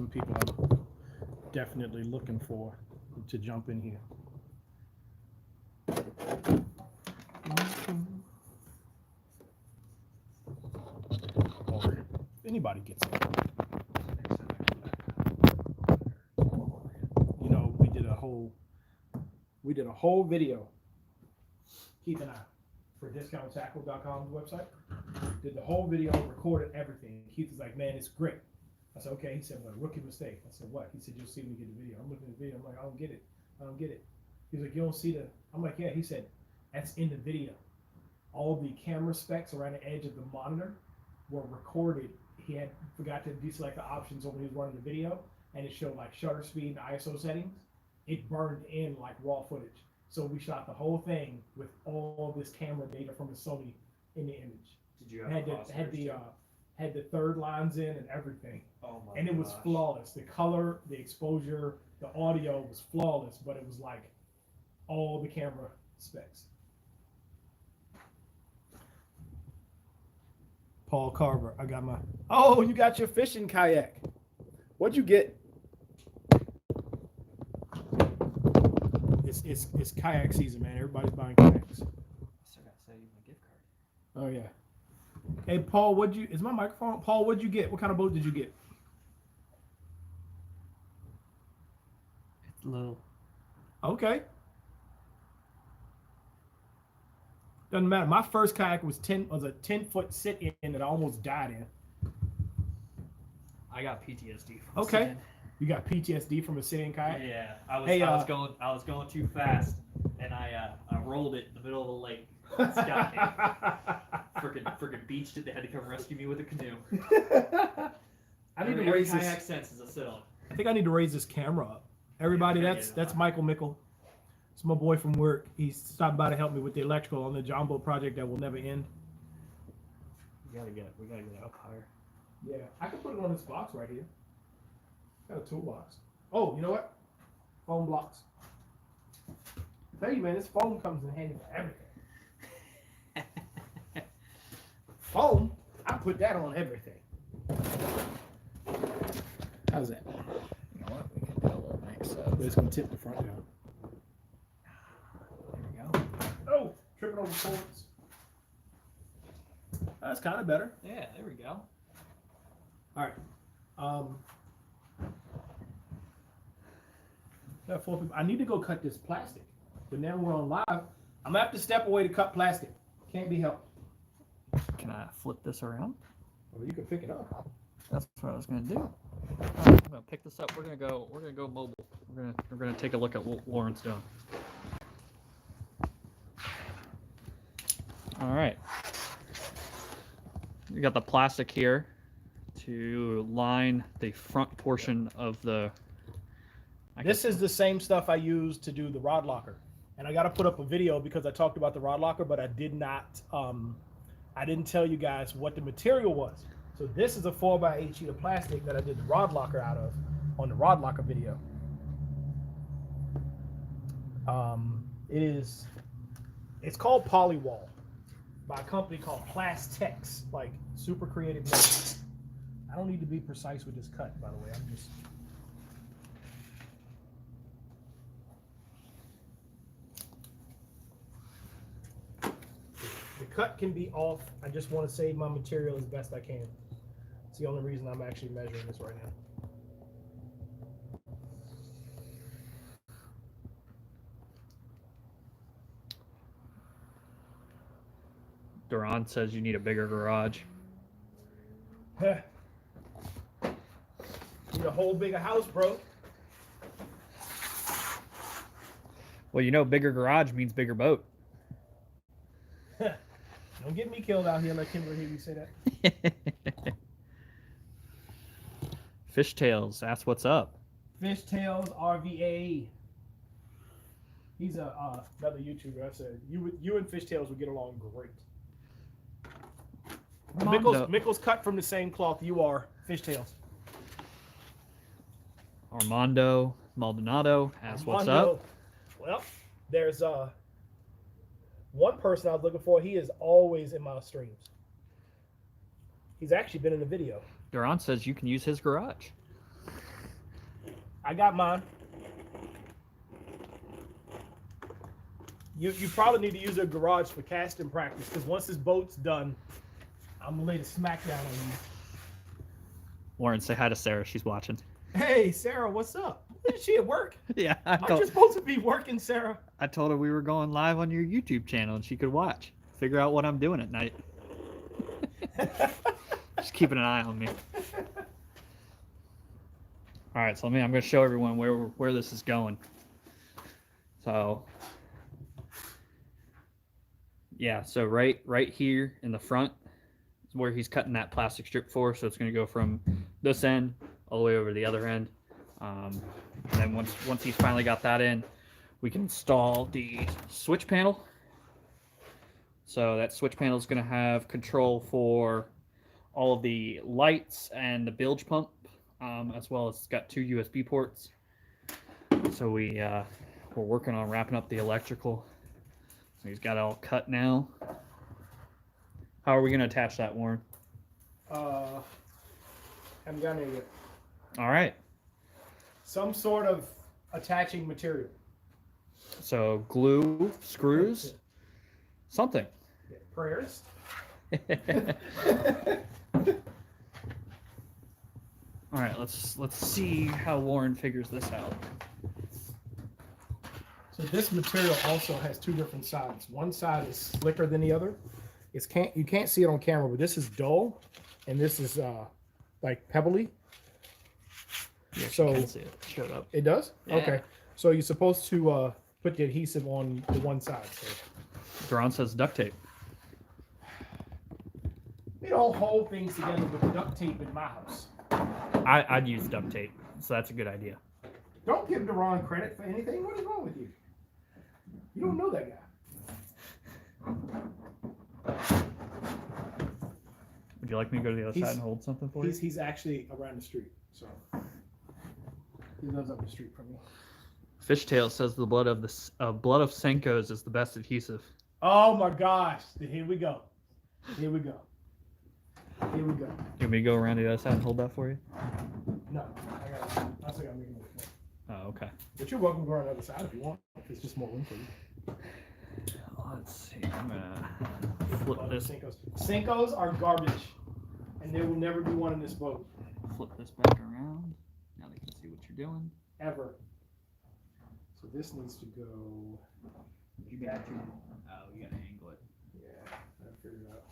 some people I'm definitely looking for to jump in here. Or if anybody gets it. You know, we did a whole video. Keep an eye for discounttackle.com's website. Did the whole video, recorded everything. Keith was like, man, it's great. I said, okay. He said, well, rookie mistake. I said, what? He said, you'll see when you get the video. I'm looking at the video. I'm like, I don't get it. I don't get it. He's like, you don't see the... I'm like, yeah. He said, that's in the video. All the camera specs around the edge of the monitor were recorded. He had forgot to deselect the options when he was running the video, and it showed like shutter speed and ISO settings. It burned in like raw footage. So we shot the whole thing with all this camera data from the Sony in the image. Did you have had the third lines in and everything. Oh my and it was flawless. The color, the exposure, the audio was flawless, but it was like all the camera specs. Paul Carver, I got my... Oh, you got your fishing kayak. What'd you get? It's kayak season, man. Everybody's buying kayaks. I still got to save you my gift card. Oh, yeah. Hey, Paul, is my microphone? Paul, what'd you get? What kind of boat did you get? It's little. Okay. Doesn't matter. My first kayak was a 10-foot sit-in that I almost died in. I got PTSD from Okay. sit-in. You got PTSD from a sit-in kayak? Yeah. I was going too fast, and I rolled it in the middle of the lake. Freaking beached it. They had to come rescue me with a canoe. I need to raise this. Kayak sense is a sit-on. I think I need to raise this camera up. Everybody, that's Michael Mickle. It's my boy from work. He stopped by to help me with the electrical on the Jonboat project that will never end. We gotta get up higher. Yeah, I can put it on this box right here. Got a toolbox. Oh, you know what? Foam blocks. I tell you, man, this foam comes in handy for everything. Foam, I put that on everything. How's that? You know what? We can do a little mix up. It's gonna tip the front down. There we go. Oh, tripping over cords. That's kind of better. Yeah, there we go. All right. Got 4 people. I need to go cut this plastic, but now we're on live. I'm gonna have to step away to cut plastic. Can't be helped. Can I flip this around? Well, you can pick it up. That's what I was gonna do. Right, I'm gonna pick this up. We're gonna go mobile. We're gonna take a look at what Lauren's doing. All right. We got the plastic here to line the front portion of the. This is the same stuff I used to do the rod locker, and I got to put up a video because I talked about the rod locker, but I did not. I didn't tell you guys what the material was. So this is a 4x8 sheet of plastic that I did the rod locker out of on the rod locker video. It's called Polywall by a company called Plastex, like super creative name. I don't need to be precise with this cut, by the way. I'm just. The cut can be off. I just want to save my material as best I can. It's the only reason I'm actually measuring this right now. Duran says you need a bigger garage. Need a whole bigger house, bro. Well, you know, bigger garage means bigger boat. Don't get me killed out here. Let Kimberly hear you say that. Fishtails, ask what's up. Fishtails RVA. He's another YouTuber. I said you and Fishtails would get along great. Mickle's cut from the same cloth you are. Fishtails. Armando Maldonado asks what's up. Well, there's one person I was looking for. He is always in my streams. He's actually been in a video. Duran says you can use his garage. I got mine. You probably need to use a garage for casting practice, because once this boat's done, I'm gonna lay the smackdown on you. Warren, say hi to Sarah. She's watching. Hey, Sarah, what's up? Is she at work? Yeah, Aren't you supposed to be working, Sarah? I told her we were going live on your YouTube channel and she could watch. Figure out what I'm doing at night. Just keeping an eye on me. All right, so I'm going to show everyone where this is going. So, yeah, so right here in the front is where he's cutting that plastic strip for. So it's going to go from this end all the way over to the other end. And then once he's finally got that in, we can install the switch panel. So that switch panel is going to have control for all of the lights and the bilge pump, as well as it's got 2 USB ports. So we're working on wrapping up the electrical. So he's got it all cut now. How are we going to attach that, Warren? Haven't got it yet. All right. Some sort of attaching material. So glue, screws, something. Yeah, prayers. All right, let's see how Warren figures this out. So this material also has 2 different sides. One side is slicker than the other. You can't see it on camera, but this is dull, and this is like pebbly. Yeah, so can see it. Showed up. It does? Yeah. Okay. So you're supposed to put the adhesive on the one side. So. Duran says duct tape. We don't hold things together with duct tape in my house. I'd use duct tape, so that's a good idea. Don't give Duran credit for anything. What is wrong with you? You don't know that guy. Would you like me to go to the other side and hold something for you? He's actually around the street, so he lives up the street from me. Fishtail says the blood of Senkos is the best adhesive. Oh my gosh! Here we go. Here we go. Here we go. You want me to go around to the other side and hold that for you? No, I still got making it. Oh, okay. But you're welcome to go on the other side if you want. If it's just more room for you. Let's see. I'm gonna flip this. Senkos are garbage, and there will never be one in this boat. Flip this back around. Now they can see what you're doing. Ever. So this needs to go. You got to. Oh, you gotta angle it. Yeah, I figured it out.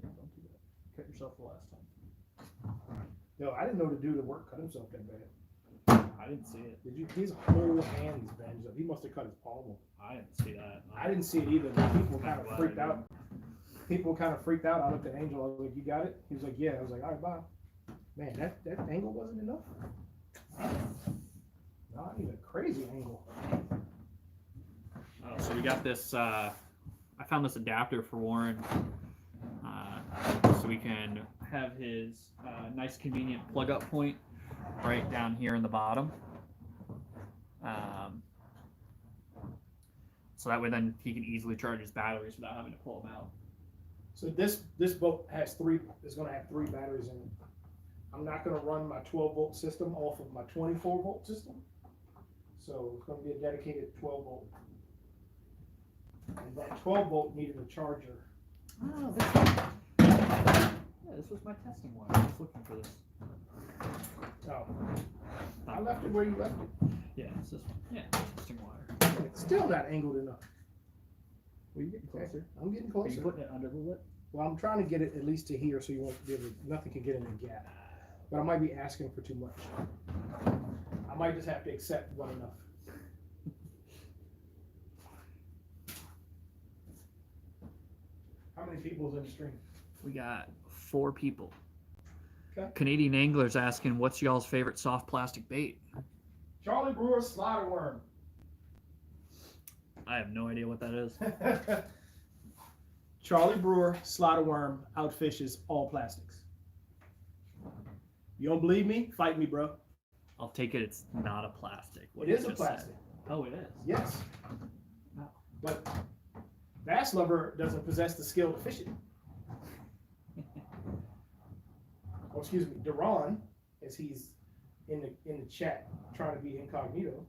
Yeah, don't do that. Cut yourself the last time. Yo, I didn't know the dude at work cut himself that bad. I didn't see it. Did you? His whole hand is bandaged up. He must have cut his palm off. I didn't see that. I didn't see it either. But people kind of glad freaked I out. People kind of freaked out. I looked at Angel. I was like, "You got it?" He was like, "Yeah." I was like, "All right, bye." Man, that angle wasn't enough. No, I need a crazy angle. Oh, so we got this. I found this adapter for Warren, so we can have his nice, convenient plug-up point right down here in the bottom. So that way, then he can easily charge his batteries without having to pull them out. So this boat has is going to have 3 batteries in it. I'm not going to run my 12-volt system off of my 24-volt system. So it's going to be a dedicated 12-volt. And that 12-volt needed a charger. Oh, this was my testing wire. I was looking for this. Oh. I left it where you left it. Yeah, it's this one. Yeah, testing wire. It's still not angled enough. Well, you're getting closer. I'm getting Are you closer. putting it under the lip? Well, I'm trying to get it at least to here so you won't be able to, nothing can get in the gap. But I might be asking for too much. I might just have to accept one enough. How many people's in the stream? We got 4 people. Okay. Canadian Anglers asking, what's y'all's favorite soft plastic bait? Charlie Brewer slider worm. I have no idea what that is. Charlie Brewer slider worm outfishes all plastics. You don't believe me? Fight me, bro. I'll take it. It's not a plastic. What It you is a just said. plastic. Oh, it is. Yes. Oh. But Bass Lover doesn't possess the skill to fish it. Oh, excuse me, Duran, as he's in the chat trying to be incognito.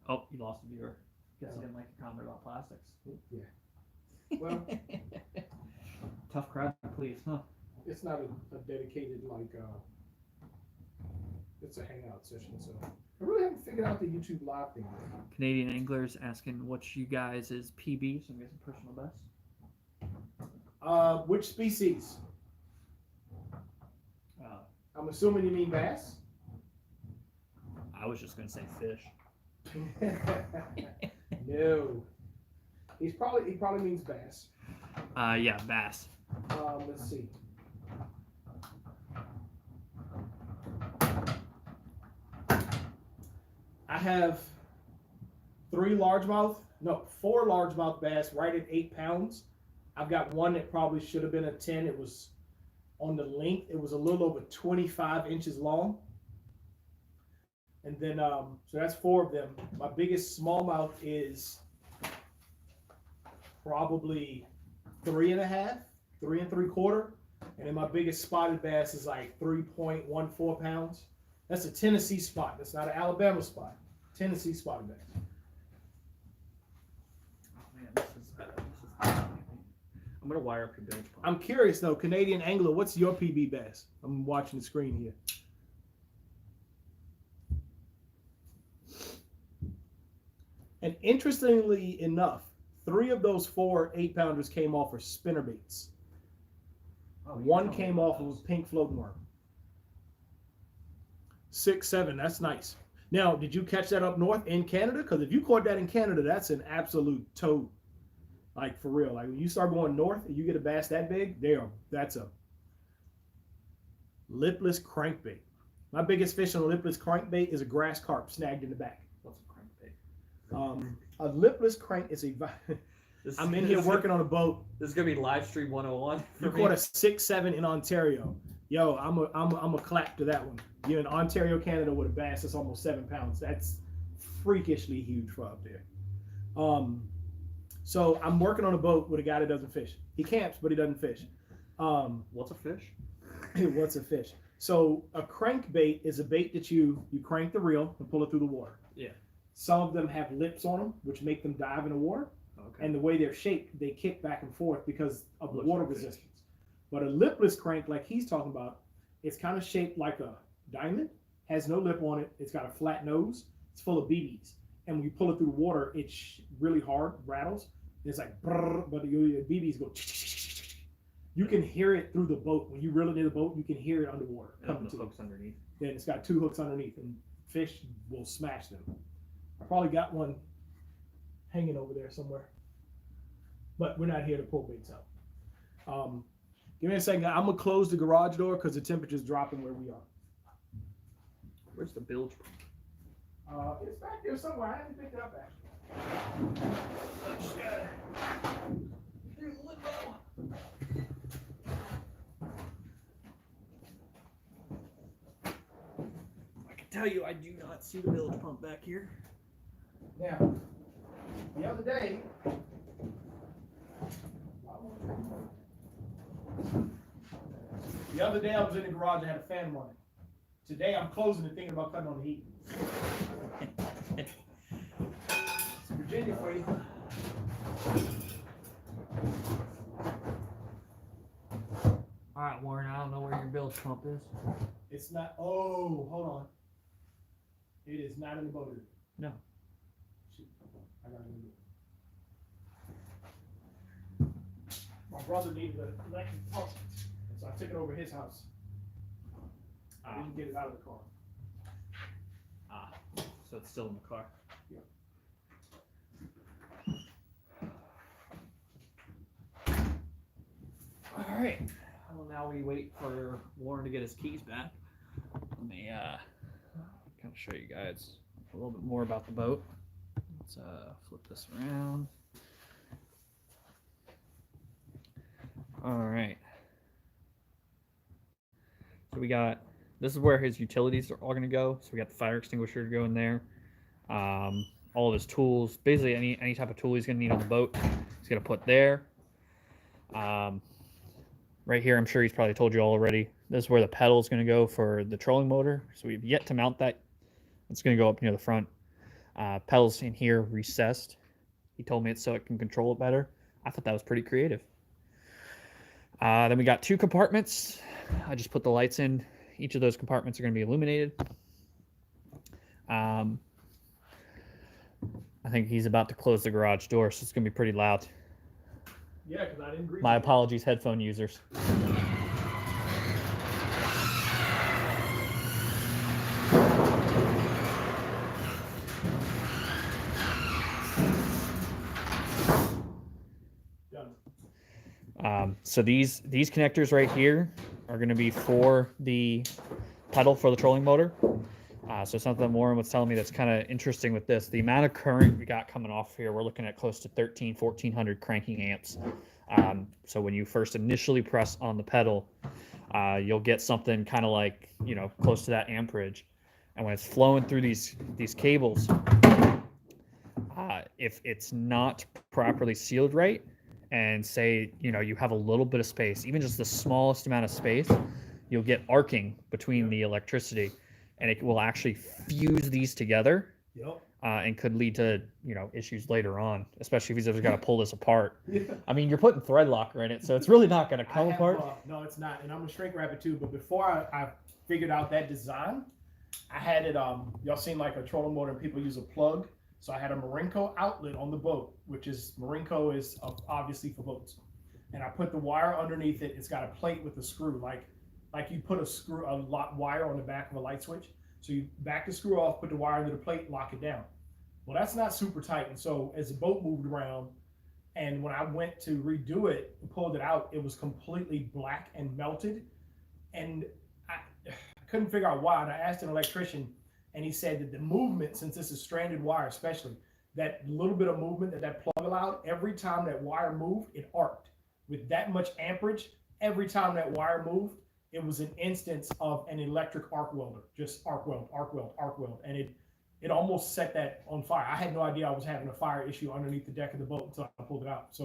Oh, you lost a viewer. Guess he didn't like your comment about plastics. Yeah. Well, Tough crowd, please, huh? it's not a dedicated it's a hangout session, so I really haven't figured out the YouTube live thing yet. Canadian anglers asking what you guys is PB, so I'm guessing personal best. Which species? I'm assuming you mean bass. I was just gonna say fish. No. He probably means bass. Yeah, bass. Let's see. I have 4 largemouth bass right at 8 pounds. I've got one that probably should have been a 10. It was on the length. It was a little over 25 inches long. And then, so that's 4 of them. My biggest smallmouth is probably 3.5, 3 3/4. And then my biggest spotted bass is like 3.14 pounds. That's a Tennessee spot. That's not an Alabama spot. Tennessee spotted bass. Oh man, this is I'm gonna wire up your bilge pump. I'm curious though, Canadian angler, what's your PB bass? I'm watching the screen here. And interestingly enough, 3 of those 4 8-pounders came off of spinner baits. Oh, One came off of a pink floating worm. 6, 7, that's nice. Now, did you catch that up north in Canada? Because if you caught that in Canada, that's an absolute toad. Like for real. Like when you start going north and you get a bass that big, that's a lipless crankbait. My biggest fish on a lipless crankbait is a grass carp snagged in the back. What's a crankbait? A lipless crank is a. I'm in here working on a boat. This is gonna be live stream 101. You caught a 6, 7 in Ontario. Yo, I'm a clap to that one. You're in Ontario, Canada, with a bass that's almost 7 pounds. That's freakishly huge for up there. So I'm working on a boat with a guy that doesn't fish. He camps, but he doesn't fish. What's a fish? What's a fish? So a crankbait is a bait that you crank the reel and pull it through the water. Yeah. Some of them have lips on them, which make them dive in the water. Okay. And the way they're shaped, they kick back and forth because of the water resistance. But a lipless crank, like he's talking about, it's kind of shaped like a diamond, has no lip on it. It's got a flat nose. It's full of BBs. And when you pull it through the water, it's really hard, rattles. It's like, brrr, but the BBs go. You can hear it through the boat. When you reel it in the boat, you can hear it underwater. And the hooks underneath. Then it's got 2 hooks underneath, and fish will smash them. I probably got one hanging over there somewhere. But we're not here to pull baits out. Give me a second. I'm going to close the garage door because the temperature's dropping where we are. Where's the bilge pump? It's back there somewhere. I haven't picked it up, actually. I can tell you, I do not see the bilge pump back here. Now, the other day, I was in the garage and had a fan running. Today I'm closing and thinking about cutting on the heat. It's Virginia for you. All right, Warren, I don't know where your bilge pump is. It's not. Oh, hold on. It is not in the boat. No. Shoot, I got it. My brother needed an electric pump, and so I took it over his house. I didn't get it out of the car. So it's still in the car. Yeah. All right. Well, now we wait for Warren to get his keys back. Let me kind of show you guys a little bit more about the boat. Let's flip this around. All right. So we got this is where his utilities are all going to go. So we got the fire extinguisher to go in there. All of his tools, basically any type of tool he's going to need on the boat, he's going to put there. Right here, I'm sure he's probably told you all already. This is where the pedal is going to go for the trolling motor. So we've yet to mount that. It's going to go up near the front. Pedals in here recessed. He told me it's so it can control it better. I thought that was pretty creative. Then we got 2 compartments. I just put the lights in. Each of those compartments are going to be illuminated. I think he's about to close the garage door, so it's going to be pretty loud. Yeah, because I didn't agree. My apologies, headphone users. So these connectors right here are going to be for the pedal for the trolling motor. So something Warren was telling me that's kind of interesting with this. The amount of current we got coming off here, we're looking at close to 1400 cranking amps. So when you first initially press on the pedal, you'll get something kind of like, close to that amperage. And when it's flowing through these cables, if it's not properly sealed right, and say, you have a little bit of space, even just the smallest amount of space, you'll get arcing between the electricity, and it will actually fuse these together. Yep. And could lead to, issues later on, especially if he's ever got to pull this apart. Yeah. I mean, you're putting thread locker in it, so it's really not going to come apart. No, it's not. And I'm a shrink wrap it too. But before I figured out that design, I had it, y'all seen like a trolling motor and people use a plug. So I had a Marinco outlet on the boat, which is, Marinco is obviously for boats. And I put the wire underneath it. It's got a plate with a screw, like you put a wire on the back of a light switch. So you back the screw off, put the wire under the plate, lock it down. Well, that's not super tight. And so as the boat moved around, and when I went to redo it and pulled it out, it was completely black and melted. And I couldn't figure out why. And I asked an electrician, and he said that the movement, since this is stranded wire especially, that little bit of movement that plug allowed, every time that wire moved, it arced. With that much amperage, every time that wire moved, it was an instance of an electric arc welder, just arc weld, arc weld, arc weld. And it almost set that on fire. I had no idea I was having a fire issue underneath the deck of the boat until I pulled it out. So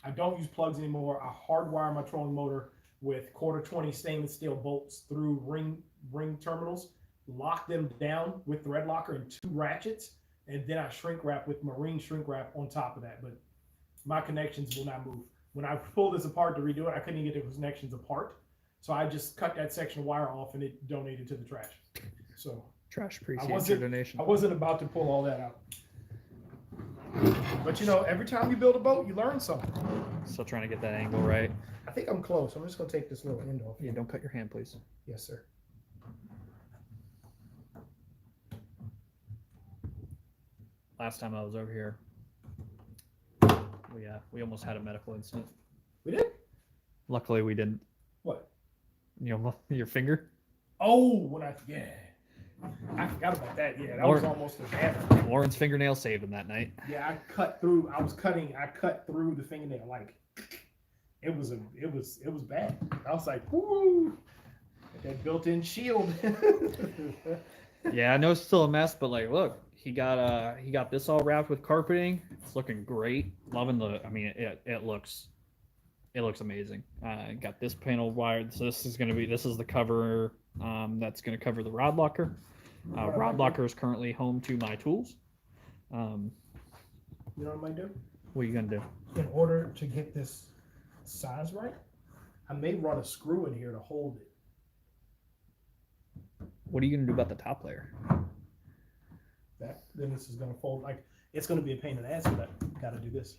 I don't use plugs anymore. I hardwire my trolling motor with 1/4-20 stainless steel bolts through ring terminals, lock them down with thread locker and 2 ratchets, and then I shrink wrap with marine shrink wrap on top of that. But my connections will not move. When I pulled this apart to redo it, I couldn't even get the connections apart. So I just cut that section of wire off and it donated to the trash. So Trash appreciates your donation. I wasn't about to pull all that out. But every time you build a boat, you learn something. Still trying to get that angle right. I think I'm close. I'm just gonna take this little end off. Yeah, don't cut your hand, please. Yes, sir. Last time I was over here, we almost had a medical incident. We did? Luckily, we didn't. What? Your finger? Oh, I forgot about that. Yeah, that was almost a bad. Lauren's fingernail saved him that night. Yeah, I cut through the fingernail. Like it was bad. I was like, whoo, that built-in shield. Yeah, I know it's still a mess, but look, he got this all wrapped with carpeting. It's looking great. Loving it looks amazing. Got this panel wired, so this is the cover that's going to cover the rod locker. Rod locker is currently home to my tools. You know what I might do? What are you going to do? In order to get this size right, I may run a screw in here to hold it. What are you going to do about the top layer? Then this is going to fold. It's going to be a pain in the ass, but I got to do this.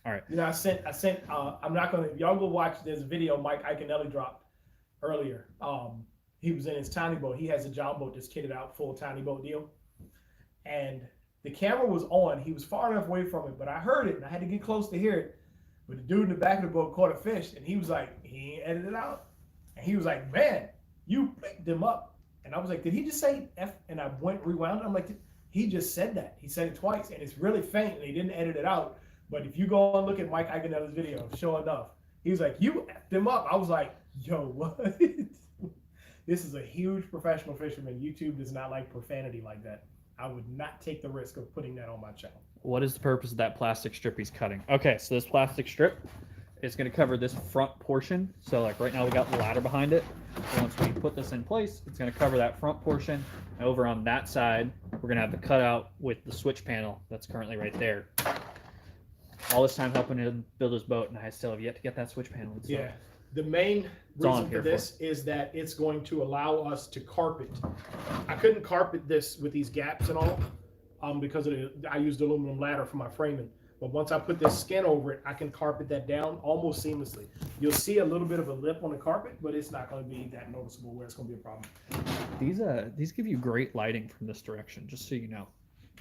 All right. I sent, I'm not going to, y'all go watch this video Mike Iaconelli dropped earlier. He was in his tiny boat. He has a Jonboat that's kitted out, full tiny boat deal. And the camera was on. He was far enough away from it, but I heard it and I had to get close to hear it. But the dude in the back of the boat caught a fish and he was like, he ain't edited it out. And he was like, man, you picked him up. And I was like, did he just say F? And I rewound it. I'm like, he just said that. He said it twice and it's really faint and he didn't edit it out. But if you go and look at Mike Iaconelli's video, sure enough, He was like, you effed them up. I was like, yo, what? This is a huge professional fisherman. YouTube does not like profanity like that. I would not take the risk of putting that on my channel. What is the purpose of that plastic strip he's cutting? Okay, so this plastic strip is going to cover this front portion. So like right now we got the ladder behind it. So once we put this in place, it's going to cover that front portion. And over on that side, we're going to have the cutout with the switch panel that's currently right there. All this time helping him build his boat, and I still have yet to get that switch panel installed. Yeah. The main all I'm reason for here this is that it's going to allow us to carpet. I couldn't carpet this with these gaps and all because I used aluminum ladder for my framing. But once I put this skin over it, I can carpet that down almost seamlessly. You'll see a little bit of a lip on the carpet, but it's not going to be that noticeable where it's going to be a problem. These give you great lighting from this direction, just so you know.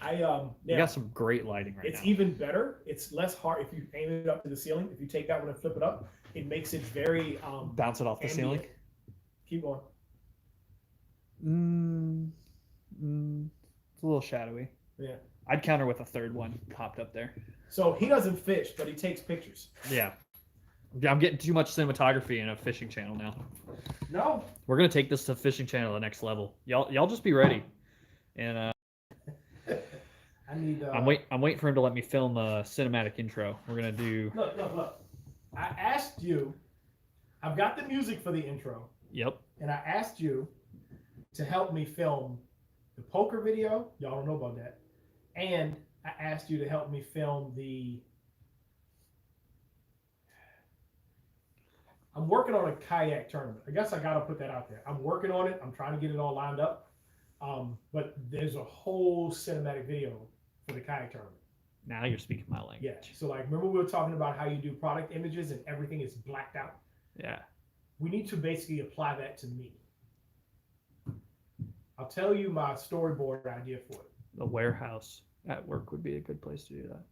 You got some great lighting right now. It's even better. It's less hard if you aim it up to the ceiling. If you take that one and flip it up, it makes it very bounce it off the ceiling. Keep going. It's a little shadowy. Yeah. I'd counter with a third one popped up there. So he doesn't fish, but he takes pictures. Yeah. I'm getting too much cinematography in a fishing channel now. No. We're gonna take this to fishing channel to the next level. Y'all just be ready. And I need. I'm waiting for him to let me film a cinematic intro. We're gonna do. Look. I asked you. I've got the music for the intro. Yep. And I asked you to help me film the poker video. Y'all don't know about that. And I asked you to help me film the. I'm working on a kayak tournament. I guess I got to put that out there. I'm working on it. I'm trying to get it all lined up. But there's a whole cinematic video for the kayak tournament. Now you're speaking my language. Yeah. So like, remember we were talking about how you do product images and everything is blacked out? Yeah. We need to basically apply that to me. I'll tell you my storyboard idea for it. The warehouse at work would be a good place to do that.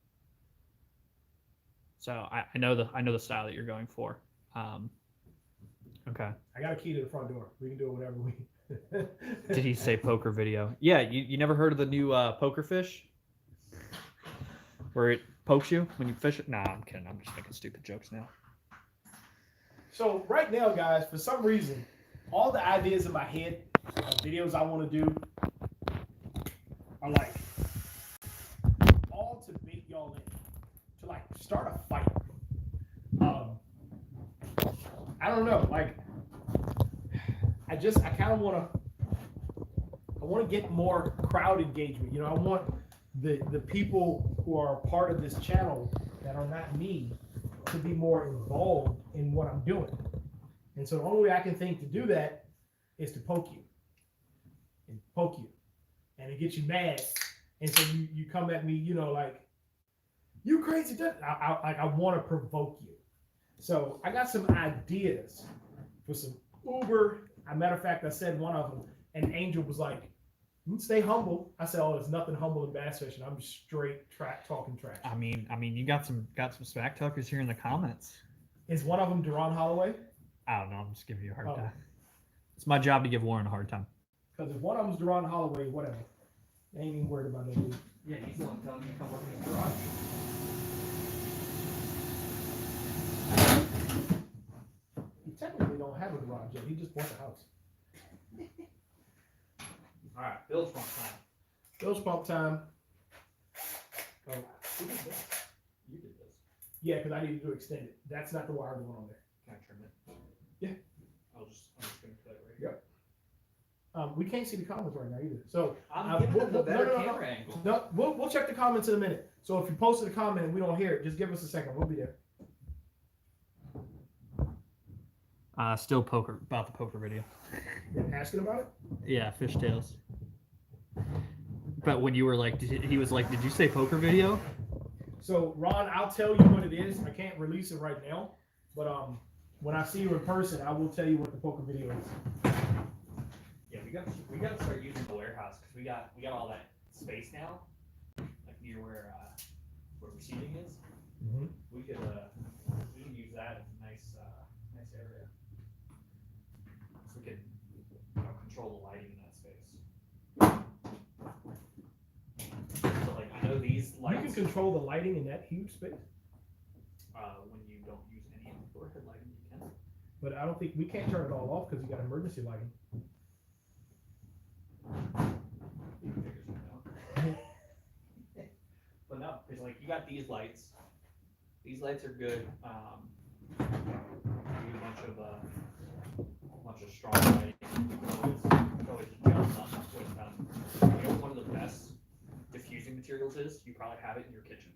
So I know the style that you're going for. Okay. I got a key to the front door. We can do it whatever we. Did he say poker video? Yeah. You never heard of the new poker fish? Where it pokes you when you fish it? Nah, I'm kidding. I'm just making stupid jokes now. So right now, guys, for some reason, all the ideas in my head, videos I want to do, are like all to bait y'all in, to like start a fight. I don't know, like I kind of want to get more crowd engagement. You know, I want the people who are a part of this channel that are not me to be more involved in what I'm doing. And so the only way I can think to do that is to poke you and it gets you mad. And so you come at me, you know, like, you crazy. I want to provoke you. So I got some ideas for some Uber. As a matter of fact, I said one of them, and Angel was like, stay humble. I said, oh, there's nothing humble in bass fishing. I'm straight talking trash. I mean, you got some smack talkers here in the comments. Is one of them Duran Holloway? I don't know. I'm just giving you a hard time. It's my job to give Warren a hard time. Because if one of them's Duran Holloway, whatever. I ain't even worried about that dude. Yeah, he's the one telling me to come work in the garage. He technically don't have a garage yet. He just bought the house. All right, Bilge pump time. Bilge pump time. Oh, Who did this? You did this. yeah, because I needed to extend it. That's not the wire going on there. Can I trim it? Yeah. I'm just gonna put it right here. Yep. We can't see the comments right now either. So I'm giving it the better camera angle. No, we'll check the comments in a minute. So if you posted a comment and we don't hear it, just give us a second. We'll be there. Still about the poker video. Asking about it? Yeah, fishtails. But when you were like, he was like, did you say poker video? So Ron, I'll tell you what it is. I can't release it right now, but when I see you in person, I will tell you what the poker video is. Yeah, we got to start using the warehouse because we got all that space now, like near where receiving is. Mm-hmm. We could use that as a nice area. So we could control the lighting in that space. So like I know these lights. You can control the lighting in that huge space. When you don't use any of them. overhead lighting, you can. But I don't think we can't turn it all off because you got emergency lighting. You can figure something out. But no, because like you got these lights. These lights are good. You get a bunch of strong lighting. You can always adjust them with them. You know what one of the best diffusing materials is? You probably have it in your kitchen.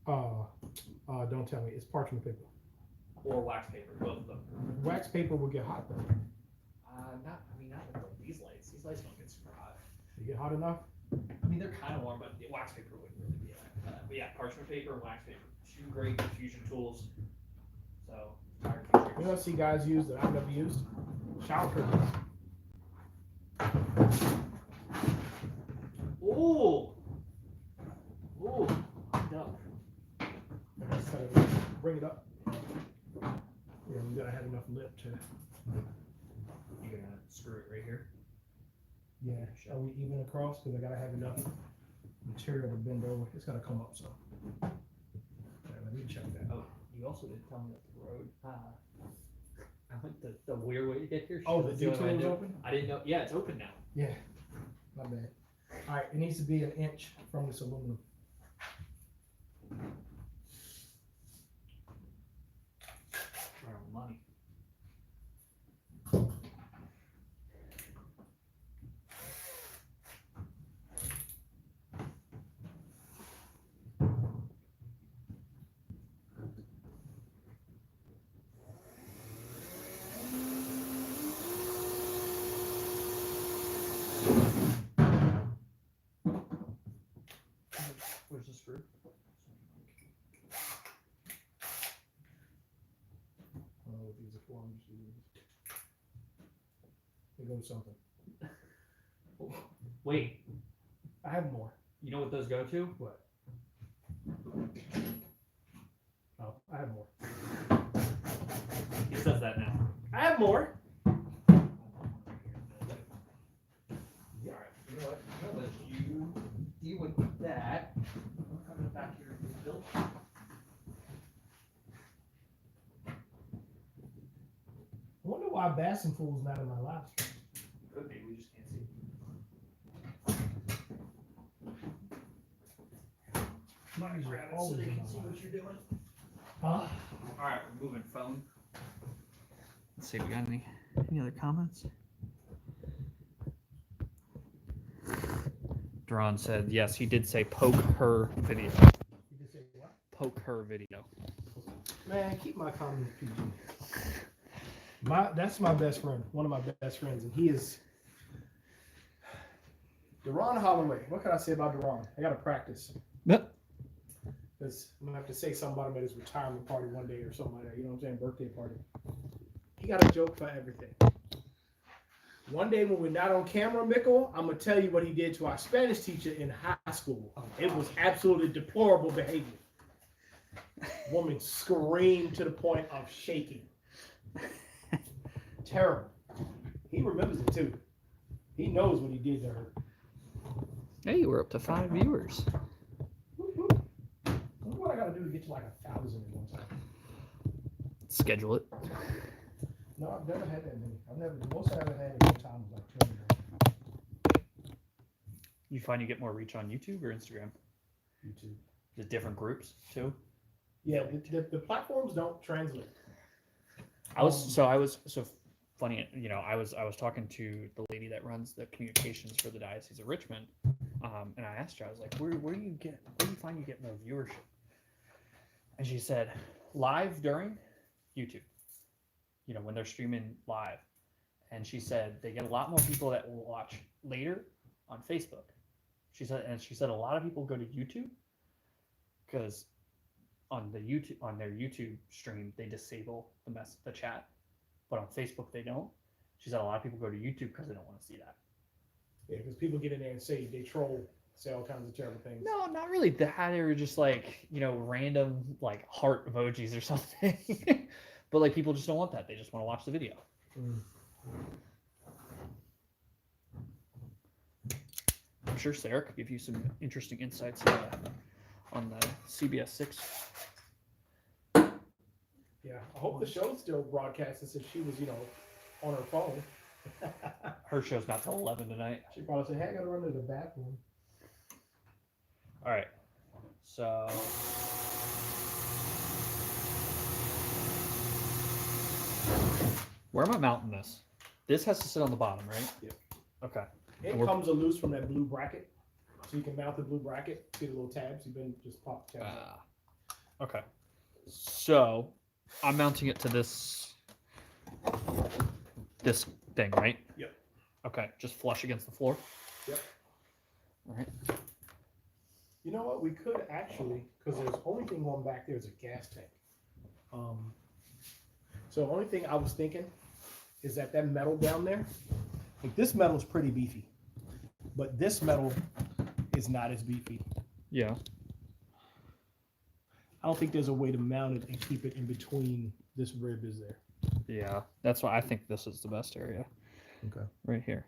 Don't tell me. It's parchment paper. Or wax paper, both of them. Wax paper will get hot though. Not with like these lights. These lights don't get super hot. You get hot enough? I mean, they're kind of warm, but the wax paper wouldn't really be that. But yeah, parchment paper and wax paper, two great diffusion tools. So, You know what I see guys use that I've never used? Shower curtains. Ooh! Ooh! No. Bring it up. Yeah, we gotta have enough lip to. You're gonna screw it right here. Yeah. Are we even across? Because I gotta have enough material to bend over. It's gotta come up so. Let me check that. Oh, you also didn't tell me that the road. I went the weird way to get here. Oh, the detail is open? I didn't know. Yeah, it's open now. Yeah. Not bad. All right, it needs to be an inch from this aluminum. Money. Where's the screw? These are 400. Here goes something. Wait, I have more. you know what those go to? What? Oh, I have more. He says that now. I have more. Alright, you know what? I'm gonna let you deal with that. I'm coming back here and build. I wonder why Bass and Fool's not in my live stream. Could be, we just can't see. These are Grab it so always they in can my see live. what you're doing. Huh? Alright, we're moving phone. Let's see if we got any other comments. Duran said, yes, he did say poke her video. You just say what? Poke her video. Man, keep my comments PG. That's my best friend, one of my best friends, and he is Duran Holloway. What can I say about Duran? I gotta practice. Yep. Because I'm gonna have to say something about him at his retirement party one day or something like that. You know what I'm saying? Birthday party. He got a joke for everything. One day when we're not on camera, Mikkel, I'm gonna tell you what he did to our Spanish teacher in high school. It was absolutely deplorable behavior. Woman screamed to the point of shaking. Terrible. He remembers it too. He knows what he did to her. Hey, we're up to 5 viewers. Whoop, whoop. I wonder what I gotta do to get to like 1,000 at one time. Schedule it. No, I've never had that many. The most I ever had at one time was like 200. You find you get more reach on YouTube or Instagram? YouTube. The different groups too? Yeah, the platforms don't translate. I was funny, you know, I was talking to the lady that runs the communications for the Diocese of Richmond, and I asked her, I was like, where do you find you get more viewership? And she said, live during YouTube, you know, when they're streaming live. And she said they get a lot more people that will watch later on Facebook. She said a lot of people go to YouTube because on their YouTube stream they disable the chat, but on Facebook they don't. She said a lot of people go to YouTube because they don't want to see that. Yeah, because people get in there and say all kinds of terrible things. No, not really that. They were just like, you know, random like heart emojis or something. But like people just don't want that. They just want to watch the video. Mm. I'm sure Sarah could give you some interesting insights on the CBS 6. Yeah, I hope the show's still broadcasting since she was, on her phone. Her show's not till 11 tonight. She probably said, "Hey, I gotta run to the bathroom." All right. So. Where am I mounting this? This has to sit on the bottom, right? Yep. Okay. It comes loose from that blue bracket, so you can mount the blue bracket. See the little tabs? You can just pop the tabs. Okay. So I'm mounting it to this thing, right? Yep. Okay. Just flush against the floor. Yep. All right. You know what? We could actually, because there's only thing going back there is a gas tank. So the only thing I was thinking is that metal down there, like this metal is pretty beefy, but this metal is not as beefy. Yeah. I don't think there's a way to mount it and keep it in between this rib is there. Yeah. That's why I think this is the best area. Okay. Right here.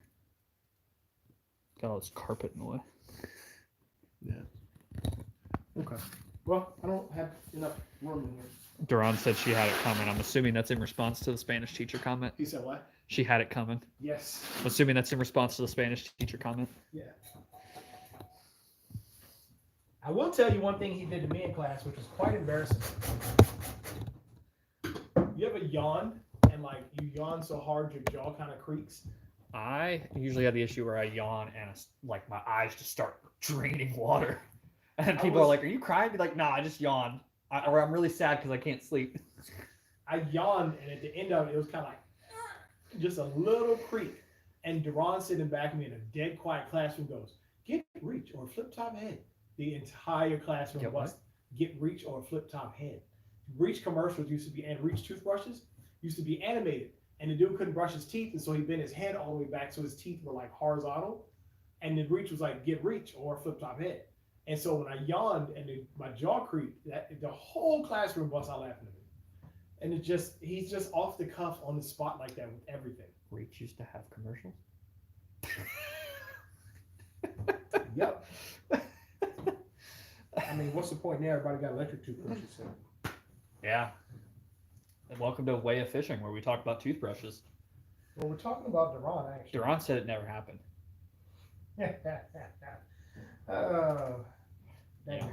Got all this carpet in the way. Yeah. Okay. Well, I don't have enough room in here. Duran said she had it coming. I'm assuming that's in response to the Spanish teacher comment. He said what? She had it coming. Yes. I'm assuming that's in response to the Spanish teacher comment. Yeah. I will tell you one thing he did to me in class, which was quite embarrassing. You ever yawn and like you yawn so hard your jaw kind of creaks? I usually have the issue where I yawn and like my eyes just start draining water. And people are like, "Are you crying?" I'd be like, "Nah, I just yawn." Or I'm really sad because I can't sleep. I yawned, and at the end of it, it was kind of like just a little creak. And Duran sitting back of me in a dead quiet classroom goes, "Get reach or flip top head." The entire classroom was get reach or flip top head. Reach commercials used to be, and Reach toothbrushes used to be animated. And the dude couldn't brush his teeth, and so he bent his head all the way back so his teeth were like horizontal. And the Reach was like get reach or flip top head. And so when I yawned and my jaw creaked, the whole classroom bust out laughing at me. And he's just off the cuff on the spot like that with everything. Reach used to have commercials. Yep. I mean, what's the point now? Everybody got electric toothbrushes. So. Yeah. And welcome to WAEofFishing, where we talk about toothbrushes. Well, we're talking about Duran, actually. Duran said it never happened. Oh, dang.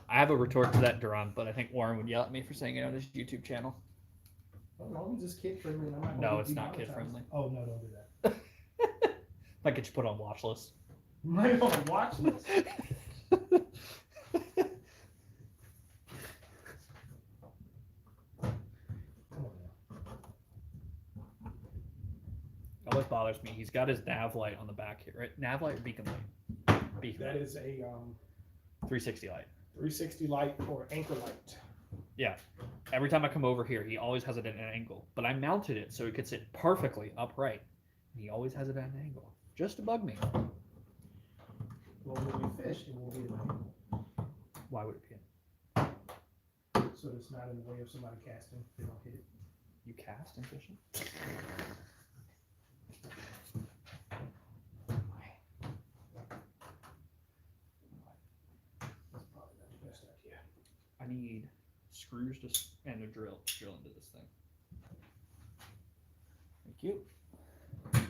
I have a retort to that, Duran, but I think Warren would yell at me for saying it on his YouTube channel. As long as it's kid friendly. No, it's not kid friendly. Oh, no, don't do that. Might get you put on watch list. Right on watch list. Always bothers me. He's got his nav light on the back here, right? Nav light or beacon light? Beacon. That is a 360 light. 360 light or anchor light. Yeah. Every time I come over here, he always has it at an angle. But I mounted it so it could sit perfectly upright. He always has it at an angle. Just to bug me. Well, when we fish, it will be an angle. Why would it be? So it's not in the way of somebody casting. They don't hit it. You cast and fishing? That's probably not the best idea. I need screws and a drill to drill into this thing. Thank you.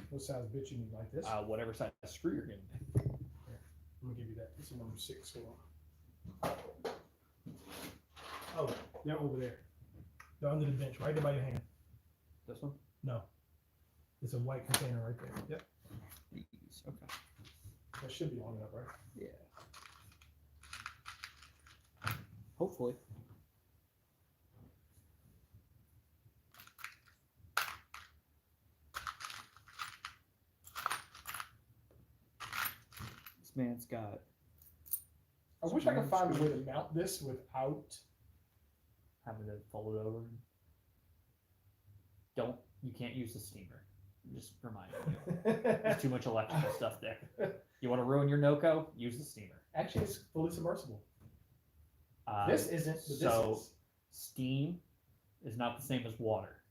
What size bitch you need, like this? Whatever size screw you're getting. I'm gonna give you that. This is number 6. Hold on. Oh, they're over there. They're under the bench, right there by your hand. This one? No. It's a white container right there. Yep. These. Okay. That should be long enough, right? Yeah. Hopefully. This man's got. I wish I could find a way to mount this without having to fold it over. You can't use the steamer. Just reminding you. There's too much electrical stuff there. You want to ruin your NOCO? Use the steamer. Actually, it's fully submersible. This isn't, but so this is. Steam is not the same as water.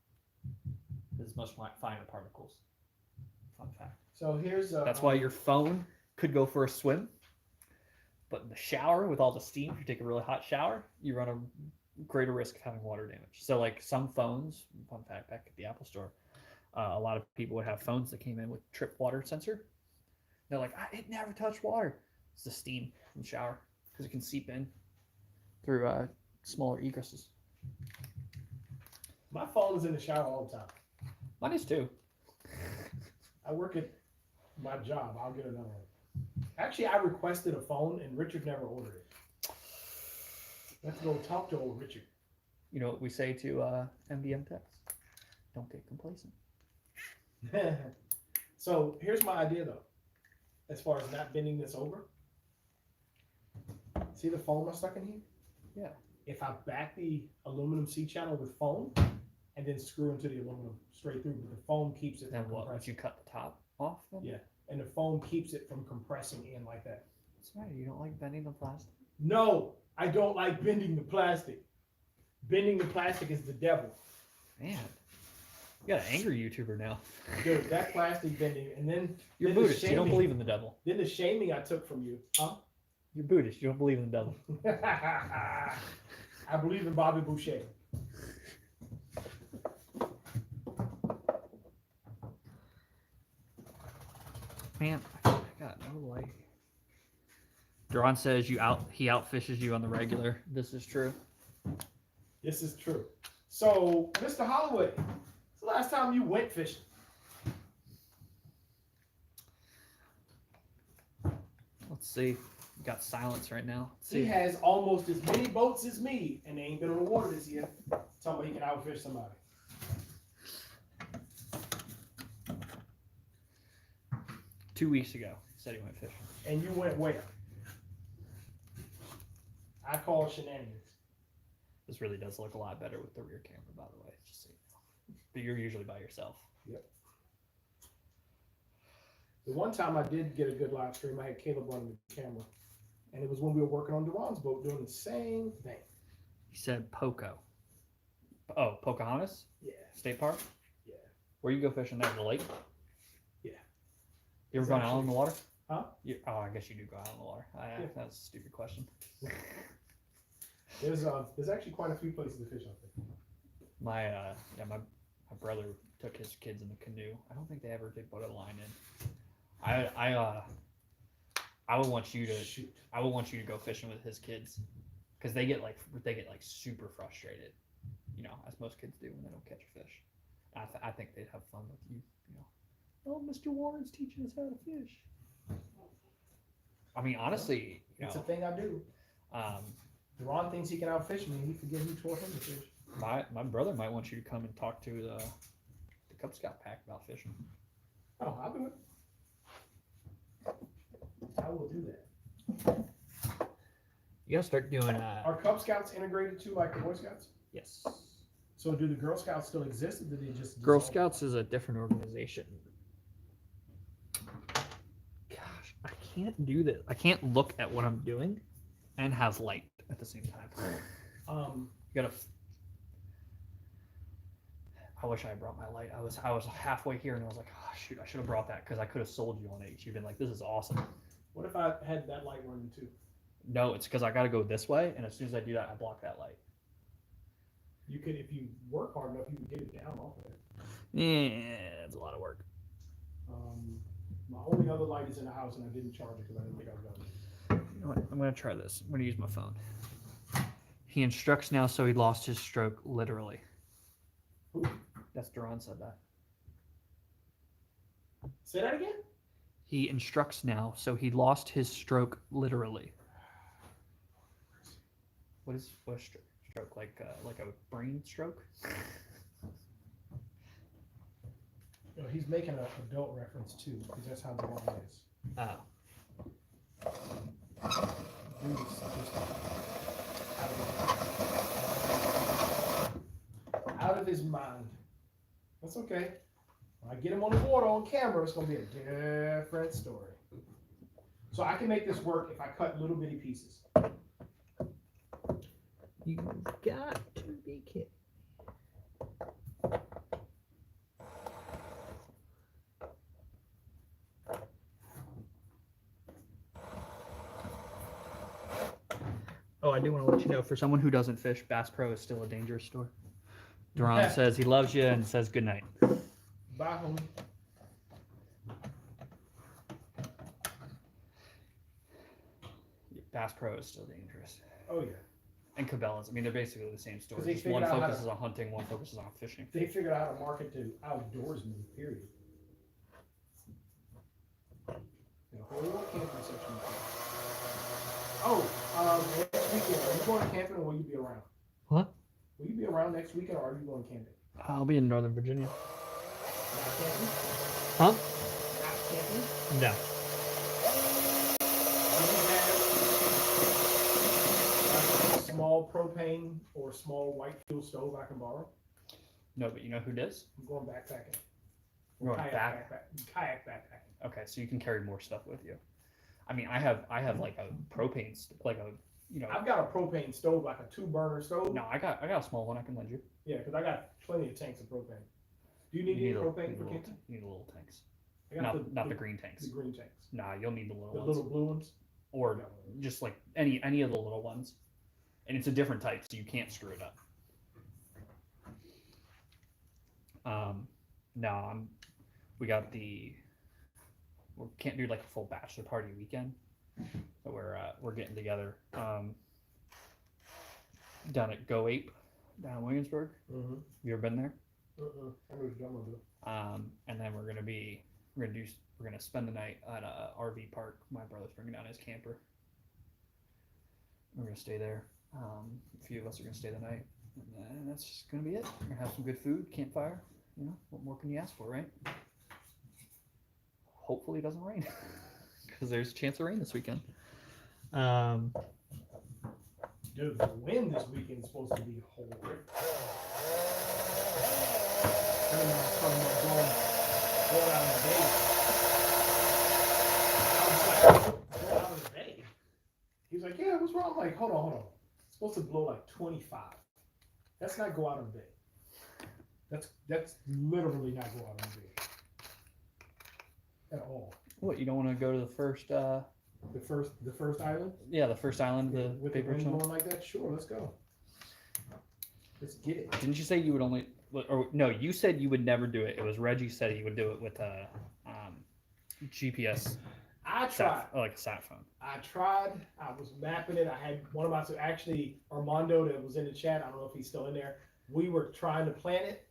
It's much finer particles. Fun fact. So here's That's why your phone could go for a swim. But in the shower with all the steam, if you take a really hot shower, you run a greater risk of having water damage. So like some phones, fun fact, back at the Apple store, a lot of people would have phones that came in with trip water sensor. They're like, it never touched water. It's the steam from the shower because it can seep in through smaller egresses. My phone is in the shower all the time. Mine is too. I work at my job. I'll get another one. Actually, I requested a phone and Richard never ordered it. Let's go talk to old Richard. You know what we say to MDM techs? Don't get complacent. So here's my idea though. As far as not bending this over. See the foam I stuck in here? Yeah. If I back the aluminum C channel with foam and then screw into the aluminum straight through, but the foam keeps it Then from what? Would compressing. you cut the top off? Then? Yeah. And the foam keeps it from compressing in like that. What's the matter? You don't like bending the plastic? No, I don't like bending the plastic. Bending the plastic is the devil. Man, you got an angry YouTuber now. Dude, that plastic bending, and then You're then the Buddhist. You don't shaming- believe in the devil. Then the shaming I took from you, huh? You're Buddhist. You don't believe in the devil. I believe in Bobby Boucher. Man, I got no light. Duran says he outfishes you on the regular. This is true. This is true. So, Mr. Holloway, it's the last time you went fishing. Let's see. We got silence right now. Let's He see. has almost as many boats as me, and they ain't been on the water this year. Tell me he can outfish somebody. Two weeks ago, he said he went fishing. And you went where? I call shenanigans. This really does look a lot better with the rear camera, by the way. Just so you know. But you're usually by yourself. Yep. The one time I did get a good live stream, I had Caleb running the camera. And it was when we were working on Duran's boat doing the same thing. He said Poco. Oh, Pocahontas? Yeah. State Park? Yeah. Where you go fishing there? The lake? Yeah. You ever It's gone out actually- in the water? Huh? I guess you do go out in the water. Yeah. That's a stupid question. There's actually quite a few places to fish out there. My brother took his kids in the canoe. I don't think they ever did put a line in. I would want you to Shoot. I would want you to go fishing with his kids because they get like super frustrated, you know, as most kids do when they don't catch a fish. I think they'd have fun with you, you know. Oh, Mr. Warren's teaching us how to fish. I mean, honestly, you It's a know, thing I do. Duran thinks he can outfish me, and he forget who taught him to fish. my brother might want you to come and talk to the Cub Scout pack about fishing. Oh, I'll do it. I will do that. You gotta start doing Are Cub Scouts integrated too, like the Boy Scouts? yes. So do the Girl Scouts still exist, or do they just Girl dissolve? Scouts is a different organization. Gosh, I can't do this. I can't look at what I'm doing and have light at the same time. You gotta. I wish I had brought my light. I was halfway here and I was like, oh shoot, I should have brought that because I could have sold you on H. You've been like, this is awesome. What if I had that light running too? No, it's because I got to go this way, and as soon as I do that, I block that light. You could, if you work hard enough, you could get it down off of it. Yeah, it's a lot of work. My only other light is in the house, and I didn't charge it because I didn't think I was going to. You know what? I'm gonna try this. I'm gonna use my phone. He instructs now, so he lost his stroke literally. Who? That's Duran said that. Say that again? He instructs now, so he lost his stroke literally. What is a stroke? Like a brain stroke? No, he's making an adult reference too, because that's how the one is. Oh. Dude is just out of his mind. That's okay. When I get him on the water on camera, it's gonna be a different story. So I can make this work if I cut little bitty pieces. You got to be kidding. Oh, I do want to let you know, for someone who doesn't fish, Bass Pro is still a dangerous store. Duran Yeah. says he loves you and says good night. Bye, homie. Bass Pro is still dangerous. Oh yeah. And Cabela's. I mean, they're basically the same store. 'Cause they Just figured one out how focuses to- on hunting, one focuses on fishing. They figured out how to market to outdoorsmen. Period. The whole camping section. Oh, next weekend, are you going camping or will you be around? What? Will you be around next weekend or are you going camping? I'll be in Northern Virginia. Not camping? Huh? Not camping? No. Do you have a small propane or small white fuel stove I can borrow? No, but you know who does? I'm going backpacking. You're going Kayak backpacking. Okay, so you can carry more stuff with you. I mean, I have like a propane, like a, you know. I've got a propane stove, like a 2-burner stove. No, I got a small one I can lend you. Yeah, because I got plenty of tanks of propane. Do you need any propane for camping? You need little tanks. I got Not the green tanks. The green tanks. Nah, you'll need the little The ones. little blue ones. Or just like any of the little ones. And it's a different type, so you can't screw it up. No, we can't do like a full bachelor party weekend. So we're getting together down at WAEofFishing down in Williamsburg. Mm-hmm. You ever been there? I know what you're talking about. And then we're gonna spend the night at a RV park. My brother's bringing down his camper. We're gonna stay there. A few of us are gonna stay the night, and then that's just gonna be it. We're gonna have some good food, campfire. You know, what more can you ask for, right? Hopefully it doesn't rain, because there's a chance of rain this weekend. Dude, the wind this weekend is supposed to be horrific. I was talking about going out in the bay. I was like, go out in the bay. He was like, yeah, what's wrong? I'm like, hold on. It's supposed to blow like 25. That's not go out in the bay. That's literally not go out in the bay. At all. What, you don't want to go to the first? The first island? Yeah, the first island. With the wind blowing like that? Sure, let's go. Let's get it. Didn't you say you would only? Or no, you said you would never do it. It was Reggie said he would do it with a GPS. I tried. Like a sat phone. I tried. I was mapping it. I had one of my actually Armando that was in the chat. I don't know if he's still in there. We were trying to plan it,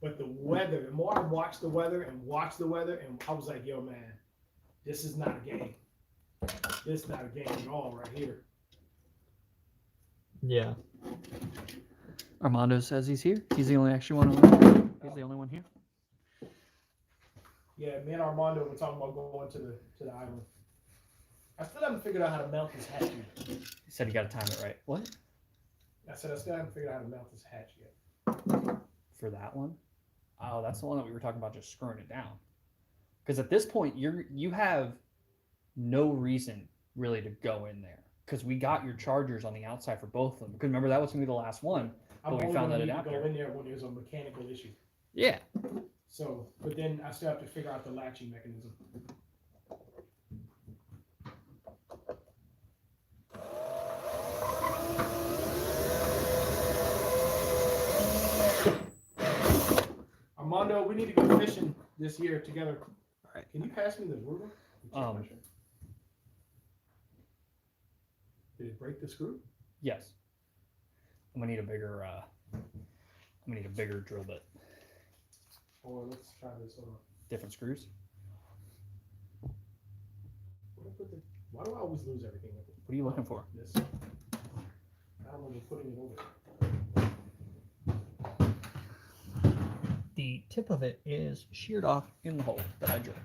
but the weather. The more I watched the weather, and I was like, "Yo, man, this is not a game. This is not a game at all, right here." Yeah. Armando says he's here. He's the only actual one. He's the only one here. Yeah, me and Armando were talking about going to the island. I still haven't figured out how to mount this hatch yet. He said you got to time it right. What? I said I still haven't figured out how to mount this hatch yet. For that one? Oh, that's the one that we were talking about, just screwing it down. Because at this point, you have no reason really to go in there. Because we got your chargers on the outside for both of them. Because remember, that was going to be the last one. But we found that adapter. Go in there when there's a mechanical issue. Yeah. So, but then I still have to figure out the latching mechanism. Armando, we need to go fishing this year together. All right. Can you pass me the ruler? Did it break the screw? Yes. I'm gonna need a bigger drill bit. Or let's try this on. Different screws. Why do I always lose everything with it? What are you looking for? This. I don't know, just putting it over. The tip of it is sheared off in the hole that I drilled.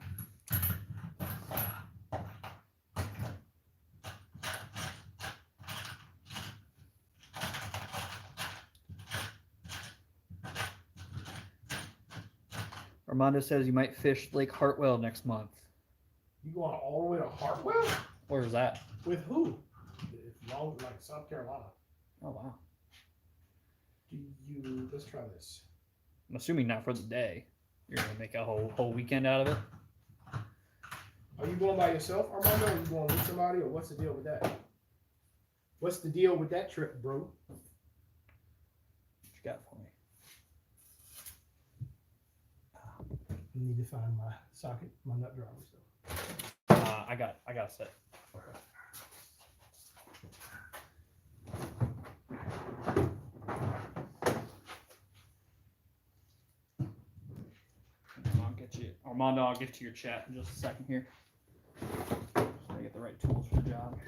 Armando says you might fish Lake Hartwell next month. You going all the way to Hartwell? Where is that? With who? Like South Carolina. Oh, wow. Let's try this. I'm assuming not for the day. You're going to make a whole weekend out of it? Are you going by yourself, Armando, or are you going with somebody, or what's the deal with that? What's the deal with that trip, bro? What you got for me? I need to find my socket, my nut driver stuff. I got a set. Armando, I'll get to your chat in just a second here. So I get the right tools for the job.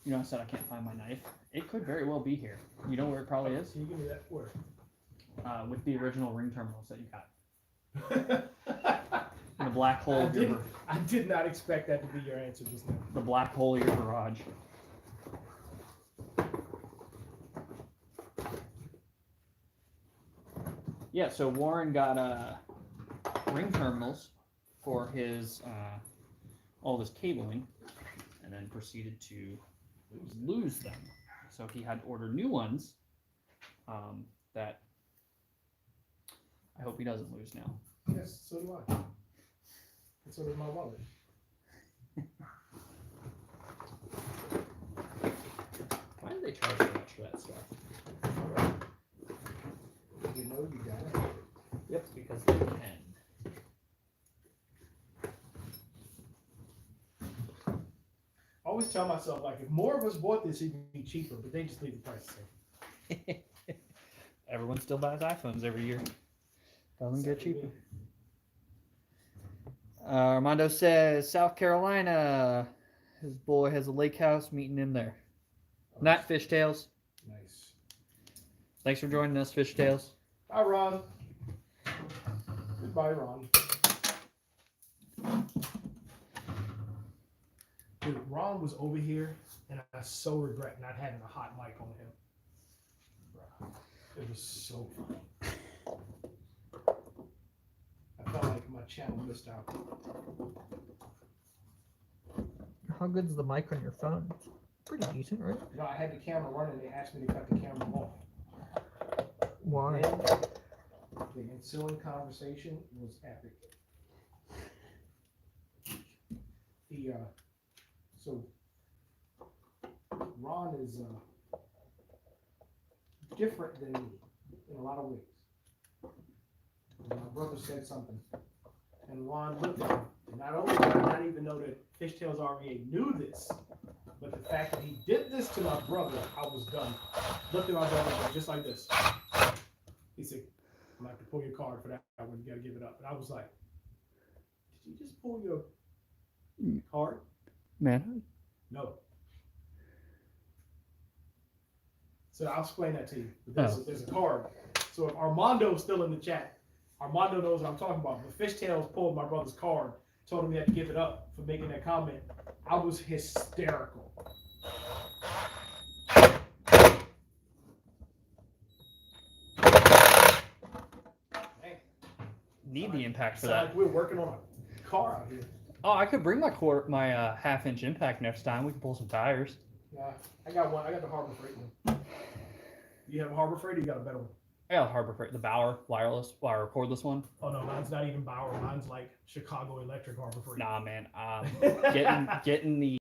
You know, I said I can't find my knife. It could very well be here. You know where it probably is? Can you give me that? Where? With the original ring terminals that you got. In the black hole of your I did not expect that to be your answer just now. the black hole of your garage. Yeah, so Warren got ring terminals for his all of his cabling, and then proceeded to lose them. So he had to order new ones that I hope he doesn't lose now. Yes, so do I. And so does my wallet. Why do they charge so much for that stuff? You know you got it. Yep, because they can. I always tell myself, like, if more of us bought this, it'd be cheaper, but they just leave the price the same. Everyone still buys iPhones every year. Doesn't get cheaper. Armando says South Carolina. His boy has a lake house, meeting him there. Not Fishtails. Nice. Thanks for joining us, Fishtails. Bye, Ron. Goodbye, Ron. Dude, Ron was over here, and I so regret not having a hot mic on him. It was so funny. I felt like my channel missed out. How good's the mic on your phone? It's pretty decent, right? No, I had the camera running. They asked me to cut the camera off. Why? And the ensuing conversation was epic. So Ron is different than me in a lot of ways. And my brother said something, and Ron looked at him. And not only did I not even know that Fishtails RVA knew this, but the fact that he did this to my brother, I was done. Looked at my brother just like this. He said, I'm gonna have to pull your card for that one. You gotta give it up. And I was like, did you just pull your card? Man. No. So I'll explain that to you. There's a card. So if Armando's still in the chat, Armando knows what I'm talking about. But Fishtails pulled my brother's card, told him he had to give it up for making that comment. I was hysterical. Need the impact for Sound that. like we're working on a car out here. Oh, I could bring my half-inch impact next time. We can pull some tires. Yeah, I got one. I got the Harbor Freight one. You have a Harbor Freight or you got a better one? I got a Harbor Freight, the Bauer cordless one. Oh no, mine's not even Bauer. Mine's like Chicago Electric Harbor Freight. Nah, man. Getting the,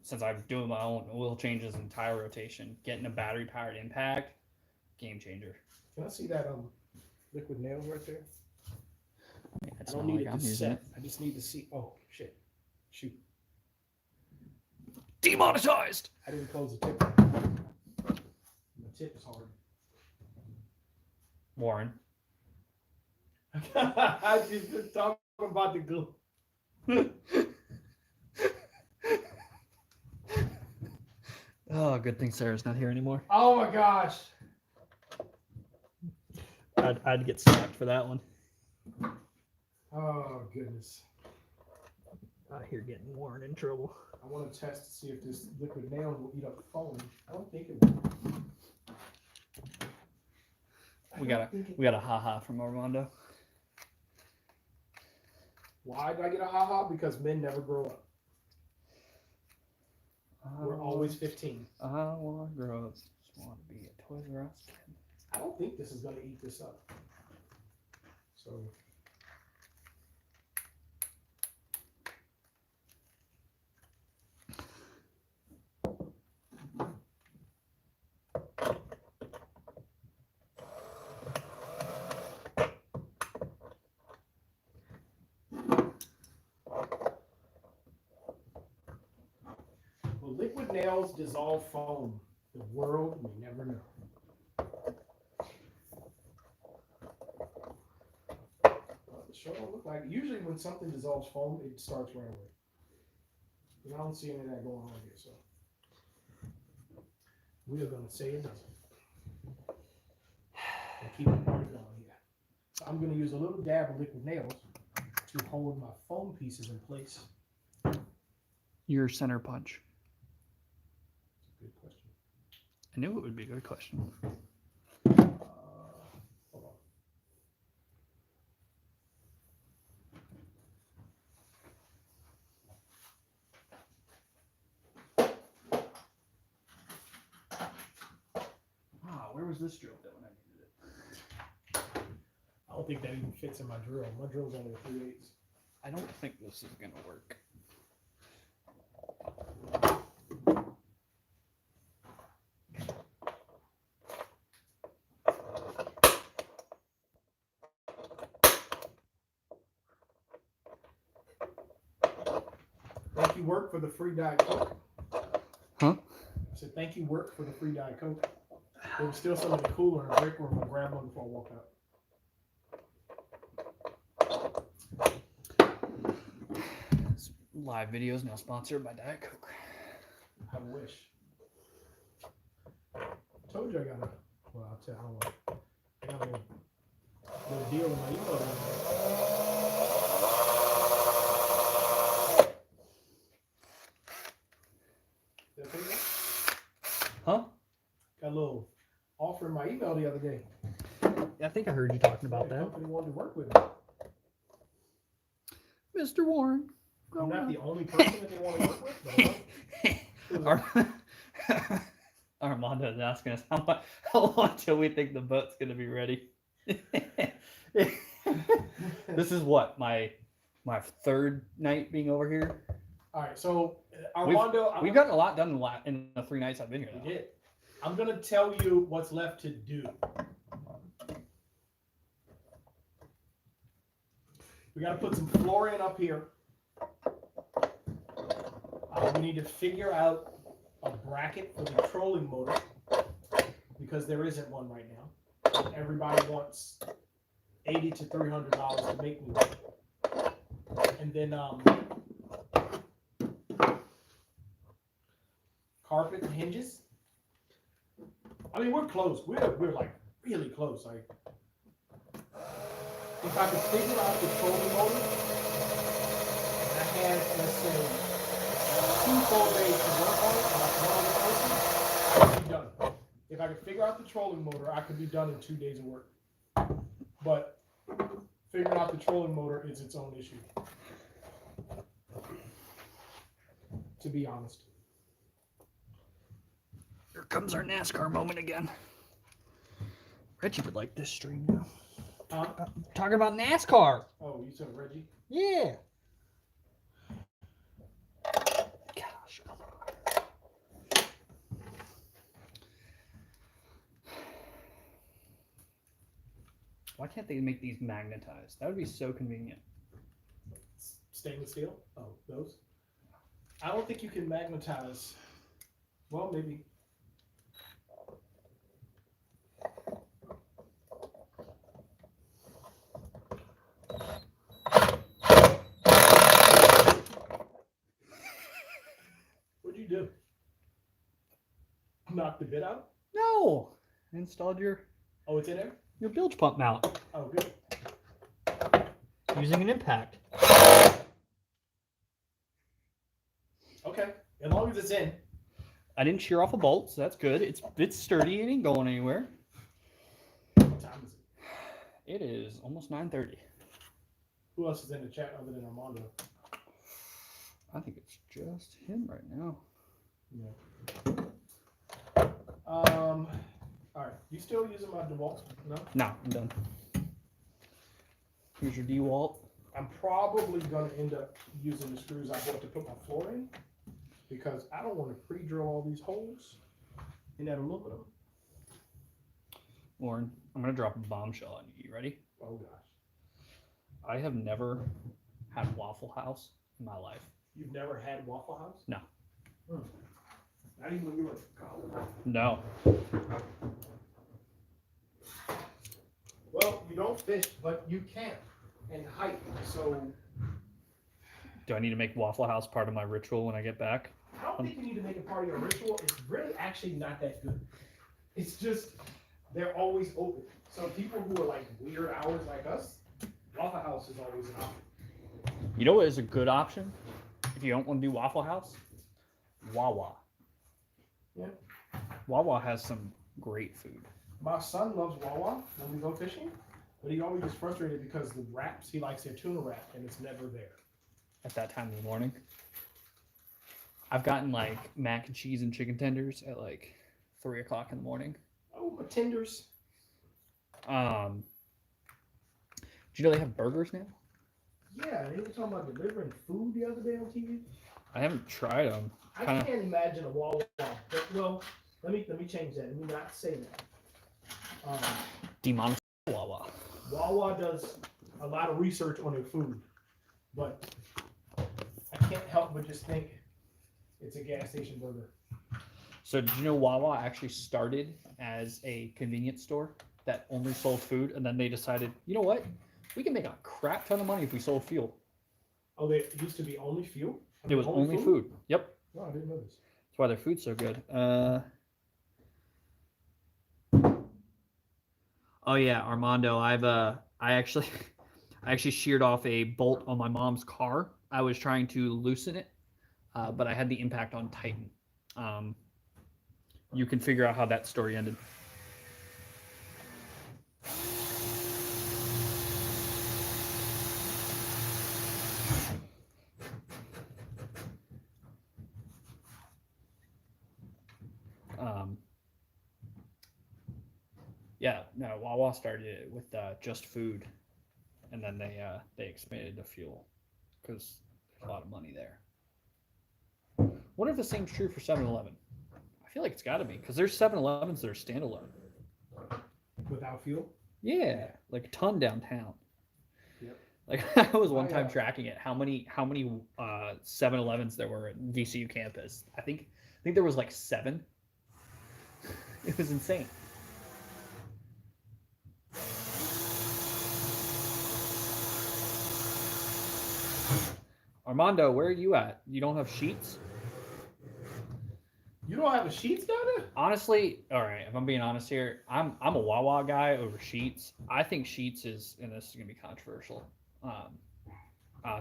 since I'm doing my own oil changes and tire rotation, getting a battery powered impact, game changer. Can I see that liquid nail right there? I I don't need it to set. I just need to see. Oh shit! Shoot! Demonetized. I didn't close the tip. The tip is hard. Warren. I just been talking about the glue. Oh, good thing Sarah's not here anymore. Oh my gosh! I'd get slapped for that one. Oh goodness! Out here getting Warren in trouble. I want to test to see if this liquid nail will eat up the phone. I don't think it will. We got a haha from Armando. Why do I get a haha? Because men never grow up. We're always 15. I want to grow up. Just want to be a Toys R Us kid. I don't think this is going to eat this up. So. Wood nails dissolve foam. The world may never know. It sure don't look like. Usually when something dissolves foam, it starts right away. And I don't see any of that going on here, so we are gonna say it doesn't. And keep it party going here. So I'm gonna use a little dab of liquid nails to hold my foam pieces in place. Your center punch. Good question. I knew it would be a good question. Hold on. Where was this drill at when I needed it? I don't think that even fits in my drill. My drill's only a 3/8. I don't think this is gonna work. Thank you, work, for the free Diet Coke. Huh? I said, thank you, work, for the free Diet Coke. There was still some in the cooler in the break room. I'll grab one before I walk out. This live video is now sponsored by Diet Coke. I wish. I told you I got a, well, I'll tell you, I don't know. I got a little deal in my email. Did I tell you that? Huh? Got a little offer in my email the other day. I think I heard you talking about The that. company wanted to work with me. Mr. Warren. I'm not the only person that they want to work with. But Armando is asking us how long till we think the boat's gonna be ready. This is what my third night being over here. all right, so Armando, We've gotten a lot done in the 3 nights I've been here. we did. I'm gonna tell you what's left to do. We gotta put some flooring up here. We need to figure out a bracket for the trolling motor because there isn't one right now. Everybody wants $80 to $300 to make me one. And then carpet and hinges. I mean, we're close. We're like really close. Like, if I could figure out the trolling motor, and I had, let's say, 2 full days to work on it, and like one other person, I could be done. If I could figure out the trolling motor, I could be done in 2 days of work. But figuring out the trolling motor is its own issue, to be honest. Here comes our NASCAR moment again. Reggie would like this stream now. Talking about NASCAR. Oh, you said Reggie? Yeah. Gosh. Why can't they make these magnetized? That would be so convenient. Stainless steel? Oh, those? I don't think you can magnetize. Well, maybe. What'd you do? Knock the bit out? No! I installed your Oh, it's in there? bilge pump mount. Oh, good. Using an impact. Okay, as long as it's in. I didn't shear off a bolt, so that's good. It's sturdy. It ain't going anywhere. What time is it? It is almost 9:30. Who else is in the chat other than Armando? I think it's just him right now. Yeah. All right. You still using my DeWalt? No. No, I'm done. Here's your DeWalt. I'm probably gonna end up using the screws I bought to put my floor in because I don't want to pre-drill all these holes in that aluminum. Lauren, I'm gonna drop a bombshell on you. You ready? Oh gosh. I have never had Waffle House in my life. You've never had Waffle House? No. Not even when you were in college. No. Well, you don't fish, but you camp and hike. So Do I need to make Waffle House part of my ritual when I get back? I don't think you need to make it part of your ritual. It's really actually not that good. It's just they're always open. So people who are like weird hours like us, Waffle House is always an option. You know what is a good option if you don't want to do Waffle House? Wawa. Yeah. Wawa has some great food. My son loves Wawa when we go fishing, but he always gets frustrated because the wraps, he likes their tuna wrap, and it's never there. At that time of the morning. I've gotten like mac and cheese and chicken tenders at like 3 o'clock in the morning. Oh, my tenders. Do you know they have burgers now? Yeah, they were talking about delivering food the other day on TV. I haven't tried them. I can't imagine a Wawa. But, well, let me change that. Let me not say that. Demonic Wawa. Wawa does a lot of research on their food, but I can't help but just think it's a gas station burger. So did you know Wawa actually started as a convenience store that only sold food, and then they decided, you know what? We can make a crap ton of money if we sold fuel. Oh, they used to be only fuel? It was only food. Yep. No, I didn't know this. That's why their food's so good. Oh yeah, Armando, I actually sheared off a bolt on my mom's car. I was trying to loosen it, but I had the impact on tighten. You can figure out how that story ended. Yeah, no, Wawa started it with just food, and then they expanded to fuel because there's a lot of money there. Wonder if the same's true for 7-Eleven. I feel like it's got to be because there's 7-Elevens that are standalone. Without fuel? Yeah, like a ton downtown. Yep. Like I was one time tracking it. How many 7-Elevens there were at VCU campus? I think there was like 7. It was insane. Armando, where are you at? You don't have sheets? You don't have a sheets down there? Honestly, all right, if I'm being honest here, I'm a Wawa guy over Sheets. I think Sheets is, and this is going to be controversial,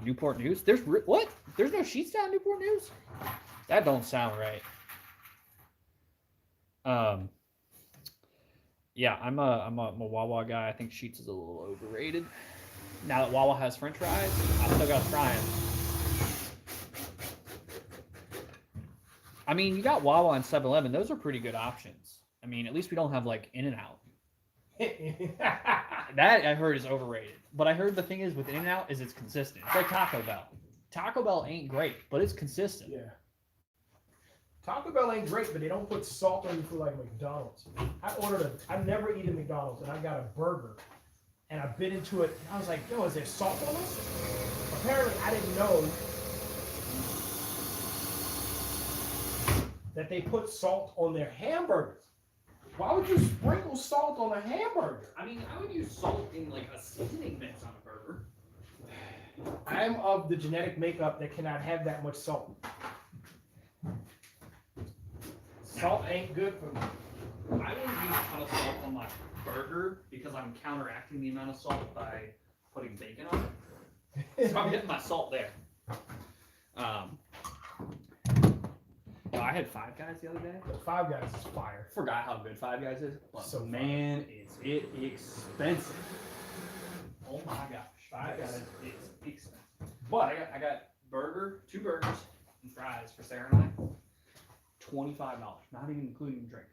Newport News. What? There's no Sheets down Newport News? That don't sound right. Yeah, I'm a Wawa guy. I think Sheets is a little overrated. Now that Wawa has French fries, I still got to try them. I mean, you got Wawa and 7-Eleven. Those are pretty good options. I mean, at least we don't have like In-N-Out. That I heard is overrated. But I heard the thing is with In-N-Out is it's consistent. It's like Taco Bell. Taco Bell ain't great, but it's consistent. Yeah. Taco Bell ain't great, but they don't put salt on your food like McDonald's. I never eat at McDonald's, and I got a burger, and I bit into it, and I was like, yo, is there salt on this? Apparently, I didn't know that they put salt on their hamburgers. Why would you sprinkle salt on a hamburger? I mean, I would use salt in like a seasoning mix on a burger. I'm of the genetic makeup that cannot have that much salt. Salt ain't good for me. I wouldn't use a ton of salt on my burger because I'm counteracting the amount of salt by putting bacon on it. So I'm getting my salt there. I had Five Guys the other day. Five Guys is fire. Forgot how good Five Guys is. But So man, is it expensive. Oh my gosh. Five Guys is expensive. But I got burger, 2 burgers and fries for Sarah and I. $25, not even including drink.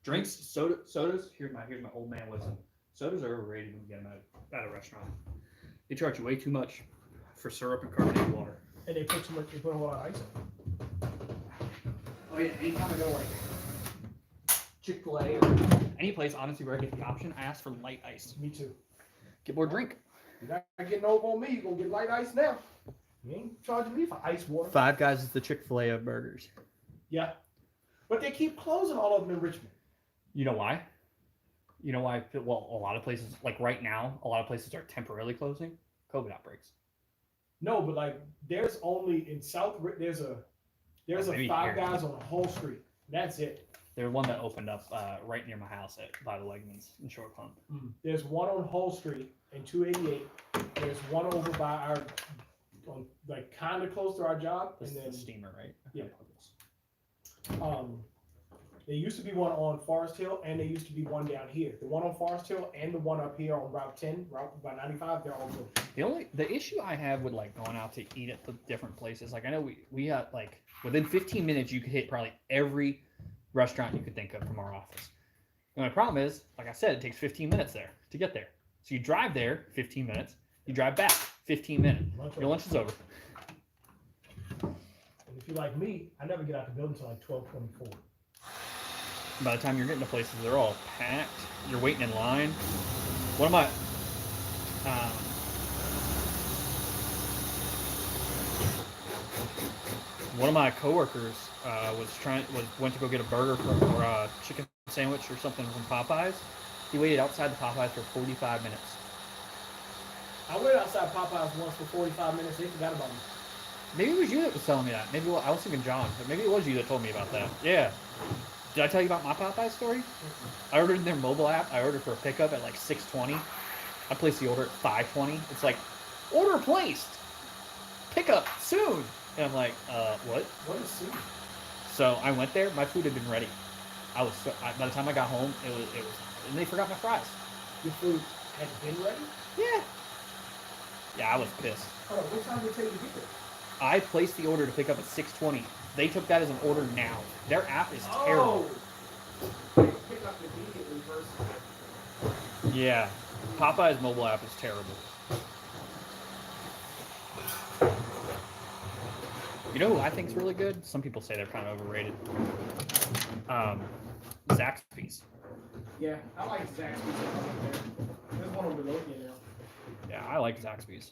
Drinks, sodas. Here's my old man wisdom. Sodas are overrated when you get them at a restaurant. They charge you way too much for syrup and carbonated water. And they put a lot of ice in. Oh yeah, anytime I go like Chick-fil-A or any place, honestly, where I get the option, I ask for light ice. Me too. Get more drink. You're not getting over on me. You're going to get light ice now. You ain't charging me for ice water. Five Guys is the Chick-fil-A of burgers. Yeah. But they keep closing all of them in Richmond. You know why? You know why? Well, a lot of places, like right now, a lot of places are temporarily closing. COVID outbreaks. No, but like there's only in South. There's a maybe Five here. Guys on the whole street. That's it. There's one that opened up right near my house by the Wegmans in Short Pump. There's one on Whole Street in 288. There's one over by our, like kind of close to our job. This and is then the steamer, right? Yeah. There used to be one on Forest Hill, and there used to be one down here. The one on Forest Hill and the one up here on Route 10, Route by 95, they're all good. The issue I have with like going out to eat at the different places, like I know we got like within 15 minutes you could hit probably every restaurant you could think of from our office. And my problem is, like I said, it takes 15 minutes there to get there. So you drive there 15 minutes, you drive back 15 minutes. Your lunch is over. And if you're like me, I never get out the building until like 12:24. By the time you're getting to places, they're all packed. You're waiting in line. One of my coworkers went to go get a burger or a chicken sandwich or something from Popeyes. He waited outside the Popeyes for 45 minutes. I waited outside Popeyes once for 45 minutes. They forgot about me. Maybe it was you that was telling me that. Maybe I was thinking John, but maybe it was you that told me about that. Yeah. Did I tell you about my Popeyes story? I ordered in their mobile app. I ordered for a pickup at like 6:20. I placed the order at 5:20. It's like, order placed. Pickup soon. And I'm like, what? What is soon? So I went there. My food had been ready. By the time I got home, it was, and they forgot my fries. Your food had been ready? Yeah. Yeah, I was pissed. Hold on, what time did it take you to get there? I placed the order to pick up at 6:20. They took that as an order now. Their app is terrible. They pick up immediately versus. Yeah. Popeye's mobile app is terrible. You know who I think's really good? Some people say they're kind of overrated. Zaxby's. Yeah, I like Zaxby's. There's one on Midlothian now. Yeah, I like Zaxby's.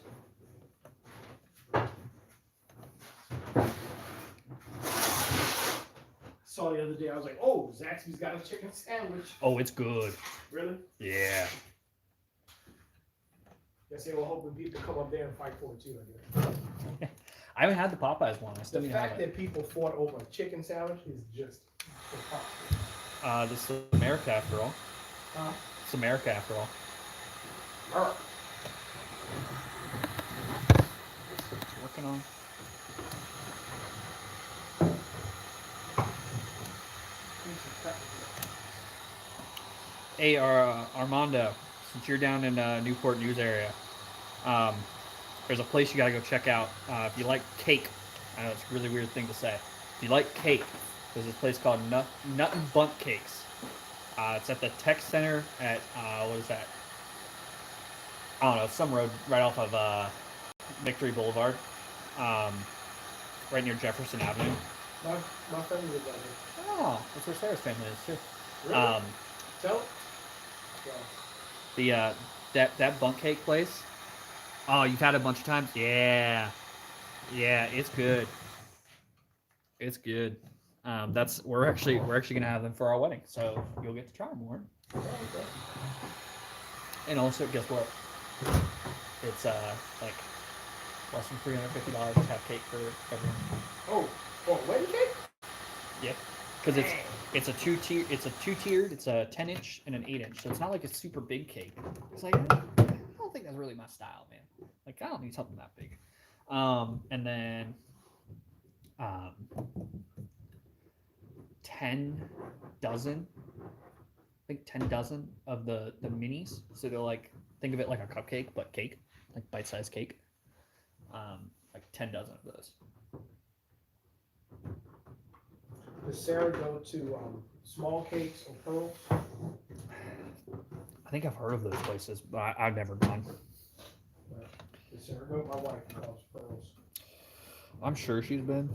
Saw the other day, I was like, oh, Zaxby's got a chicken sandwich. Oh, it's good. Really? Yeah. Guess they were hoping people come up there and fight for it too, I guess. I haven't had the Popeyes one. I still The need to have fact it. that people fought over a chicken sandwich is just impossible. This is America after all. Huh? It's America after all. Alright. It's working on. Hey, Armando, since you're down in Newport News area, there's a place you gotta go check out. If you like cake, I know it's a really weird thing to say. If you like cake, there's this place called Nut and Bunt Cakes. It's at the Tech Center at what is that? I don't know, some road right off of Victory Boulevard, right near Jefferson Avenue. My family lives out here. Oh, that's where Sarah's family is too. Really? Tell. The that bunk cake place. Oh, you've had it a bunch of times. Yeah, it's good. It's good. We're actually gonna have them for our wedding, so you'll get to try them more. And also, guess what? It's like less than $350 to have cake for everyone. Oh, wedding cake? Yep. Because it's a two-tiered. It's a 10-inch and an 8-inch, so it's not like a super big cake. It's like I don't think that's really my style, man. Like I don't need something that big. And then 10 dozen. I think 10 dozen of the minis. So they're like, think of it like a cupcake, but cake, like bite-sized cake. Like 10 dozen of those. Does Sarah go to small cakes or pearls? I think I've heard of those places, but I've never gone. Does Sarah go? My wife loves pearls. I'm sure she's been.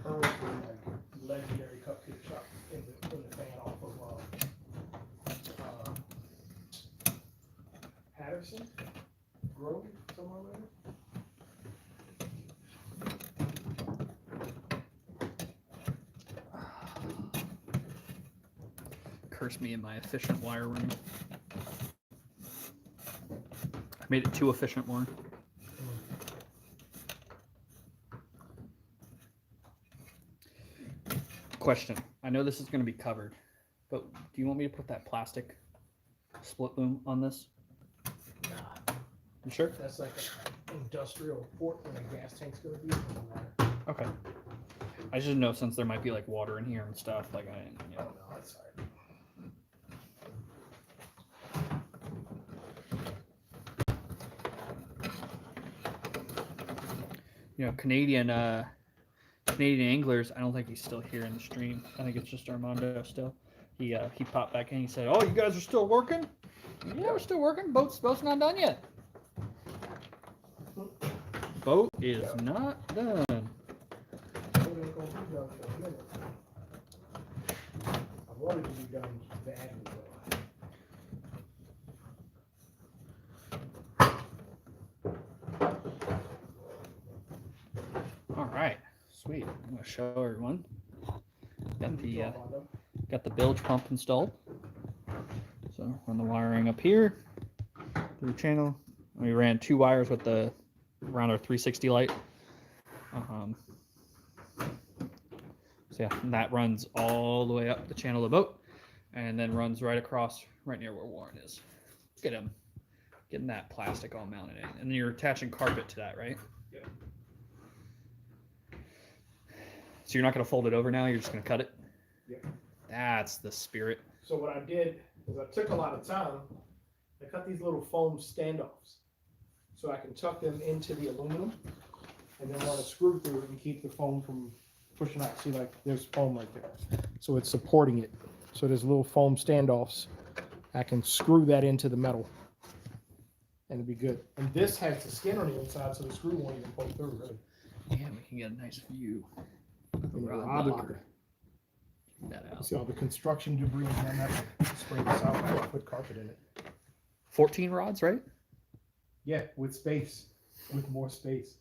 Pearls is like legendary cupcake shop in the fan off of Patterson Grove, somewhere like that. curse me in my efficient wire room. I made it too efficient, Warren. Question. I know this is going to be covered, but do you want me to put that plastic split boom on this? Nah, You sure? that's like an industrial port when a gas tank's gonna be. It doesn't matter. Okay. I just didn't know since there might be like water in here and stuff. Like I didn't, you Oh know. no, that's alright. Canadian anglers. I don't think he's still here in the stream. I think it's just Armando still. He popped back in. He said, "Oh, you guys are still working? Yeah, we're still working. Boat's not done yet. Boat is not done." It ain't gonna be done for a minute. I wanted to be done badly though. All right, sweet. I'm gonna show everyone. Got the bilge pump installed. So run the wiring up here through channel. We ran 2 wires with the around our 360 light. So yeah, and that runs all the way up the channel of the boat, and then runs right across, right near where Warren is. Look at him getting that plastic all mounted in, and then you're attaching carpet to that, right? Yep. So you're not going to fold it over now. You're just going to cut it. Yep. That's the spirit. So what I did is I took a lot of time. I cut these little foam standoffs so I can tuck them into the aluminum and then run a screw through it and keep the foam from pushing out. See, like there's foam right there. So it's supporting it. So there's little foam standoffs. I can screw that into the metal and it'll be good. And this has the skin on the inside so the screw won't even poke through, really. Yeah, we can get a nice view. And the Rod rod locker. locker. Check that out. See all the construction debris and then I spray this out and put carpet in it. 14 rods, right? Yeah, with space, with more space.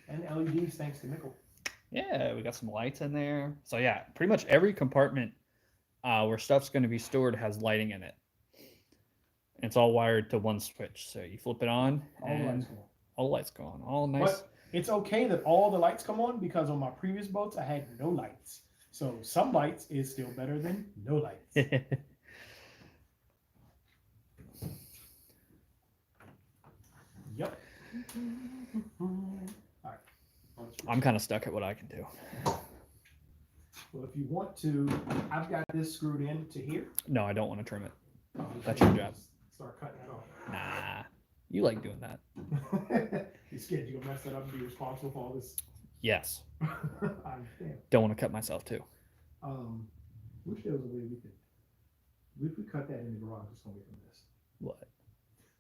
And LEDs thanks to Nickel. Yeah, we got some lights in there. So yeah, pretty much every compartment where stuff's going to be stored has lighting in it. And it's all wired to one switch. So you flip it on and all the lights go on. All nice. But it's okay that all the lights come on because on my previous boats I had no lights. So some lights is still better than no lights. Yep. All right. I'm kind of stuck at what I can do. Well, if you want to, I've got this screwed in to here. No, I don't want to trim it. Oh, That's your job. Start cutting that off. Nah, you like doing that. You scared you're gonna mess that up and be responsible for all this? Yes. I understand. Don't want to cut myself too. Wish there was a way we could. If we cut that in the garage, it's gonna be from this. What?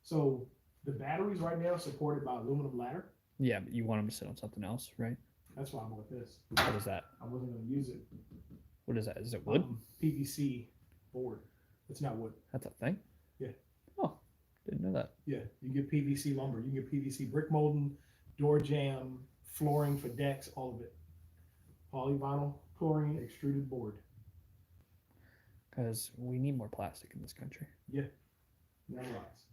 So the batteries right now are supported by aluminum ladder. Yeah, but you want them to sit on something else, right? That's why I bought this. What is that? I wasn't gonna use it. What is that? Is it wood? PVC board. It's not wood. That's a thing? Yeah. Oh, didn't know that. Yeah, you get PVC lumber. You get PVC brick molding, door jamb, flooring for decks, all of it. Polyvinyl, chlorine, extruded board. Because we need more plastic in this country. Yeah, never rots.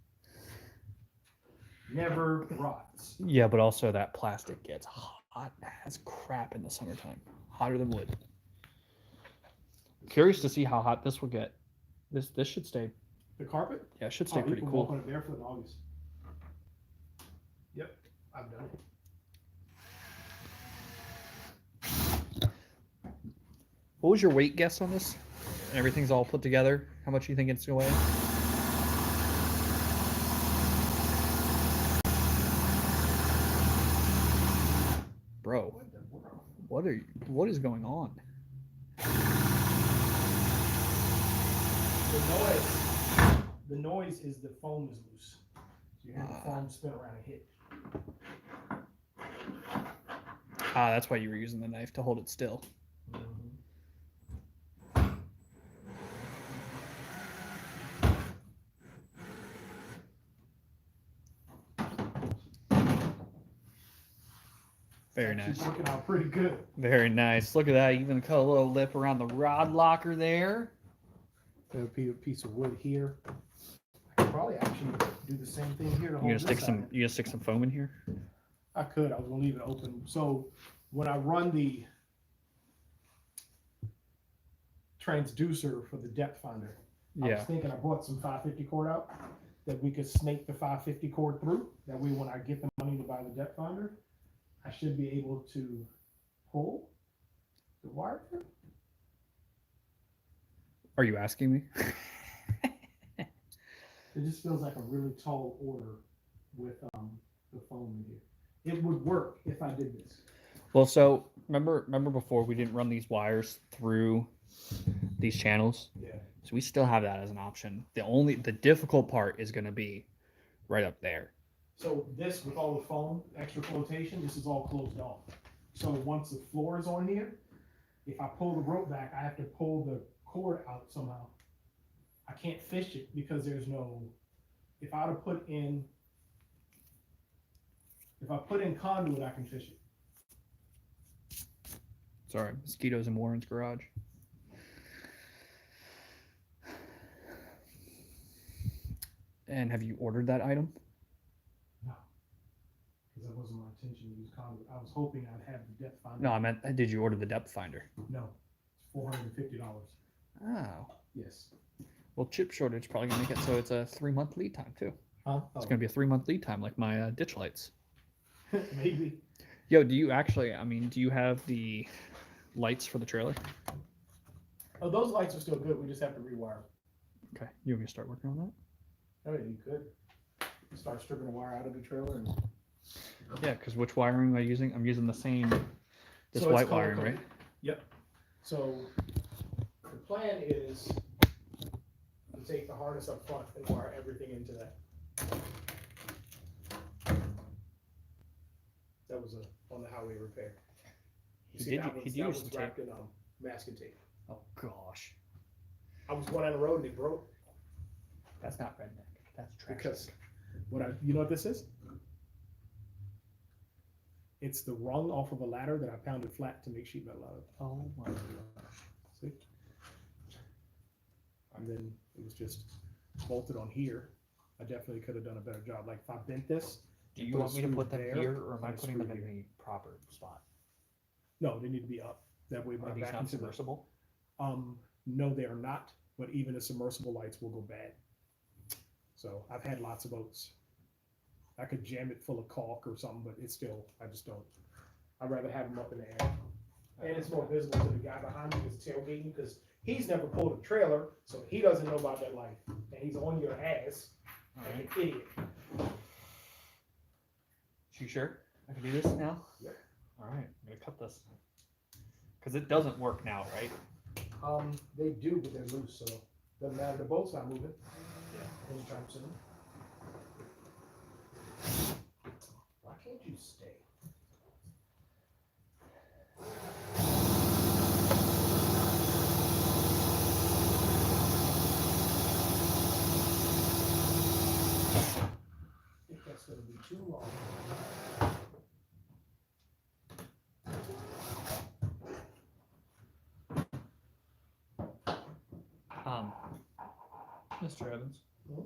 Never rots. Yeah, but also that plastic gets hot as crap in the summertime. Hotter than wood. Curious to see how hot this will get. This should stay. The carpet? Yeah, it should stay pretty you can cool. walk on it barefoot in August. Yep, I've done it. What was your weight guess on this? Everything's all put together. How much do you think it's going to weigh? Bro, What the world? what is going on? The noise is the foam is loose. So you hear the foam spin around and hit. Ah, that's why you were using the knife to hold it still. Very nice. It's working out pretty good. Very nice. Look at that. Even cut a little lip around the rod locker there. There'll be a piece of wood here. I could probably actually do the same thing here to You hold gonna this stick side. some? You gonna stick some foam in here? I could. I was gonna leave it open. So when I run the transducer for the depth finder, I was thinking I bought some 550 cord out that we could snake the 550 cord through. That way, when I get the money to buy the depth finder, I should be able to pull the wire through. Are you asking me? It just feels like a really tall order with the foam in here. It would work if I did this. Well, so remember before we didn't run these wires through these channels, Yeah. so we still have that as an option. The difficult part is going to be right up there. So this, with all the foam, extra flotation, this is all closed off. So once the floor is on here, if I pull the rope back, I have to pull the cord out somehow. I can't fish it because there's no, if I put in conduit, I can fish it. Sorry, mosquitoes in Warren's garage. And have you ordered that item? No, because that wasn't my intention to use conduit. I was hoping I'd have the depth finder. No, I meant, did you order the depth finder? No, it's $450. Oh. Yes. Well, chip shortage probably gonna make it so it's a 3-month lead time too. Huh? It's gonna be a 3-month lead time, like my ditch lights. Maybe. Yo, do you actually? I mean, do you have the lights for the trailer? Oh, those lights are still good. We just have to rewire. Okay, you want me to start working on that? I mean, you could start stripping the wire out of the trailer. And Yeah, because which wiring am I using? I'm using the same, this So it's white color wiring, coded. right? Yep. So the plan is to take the harness up front and wire everything into that. That was on the highway repair. You see, that was wrapped in masking tape. Oh gosh, I was going down the road and it broke. that's not redneck. That's trash. Because you know what this is? It's the rung off of a ladder that I pounded flat to make sheet metal out of. Oh my gosh. See? And then it was just bolted on here. I definitely could have done a better job. Like if I bent this. Do you put a want me to screw put them there, here, or am I and a putting them screw in here. the proper spot? No, they need to be up. That way, when Are I these back not into submersible? no, they are not. But even the submersible lights will go bad. So I've had lots of boats. I could jam it full of caulk or something, but it's still, I just don't. I'd rather have them up in the air. And it's more visible to the guy behind me that's tailgating because he's never pulled a trailer, so he doesn't know about that life. And he's on your ass like an idiot. You sure? I can do this now? Yep. All right, I'm gonna cut this. Because it doesn't work now, right? They do, but they're loose, so doesn't matter. The boat's not moving. Yeah. Anytime soon. Why can't you stay? I think that's gonna be too long. Mr. Evans, Hmm?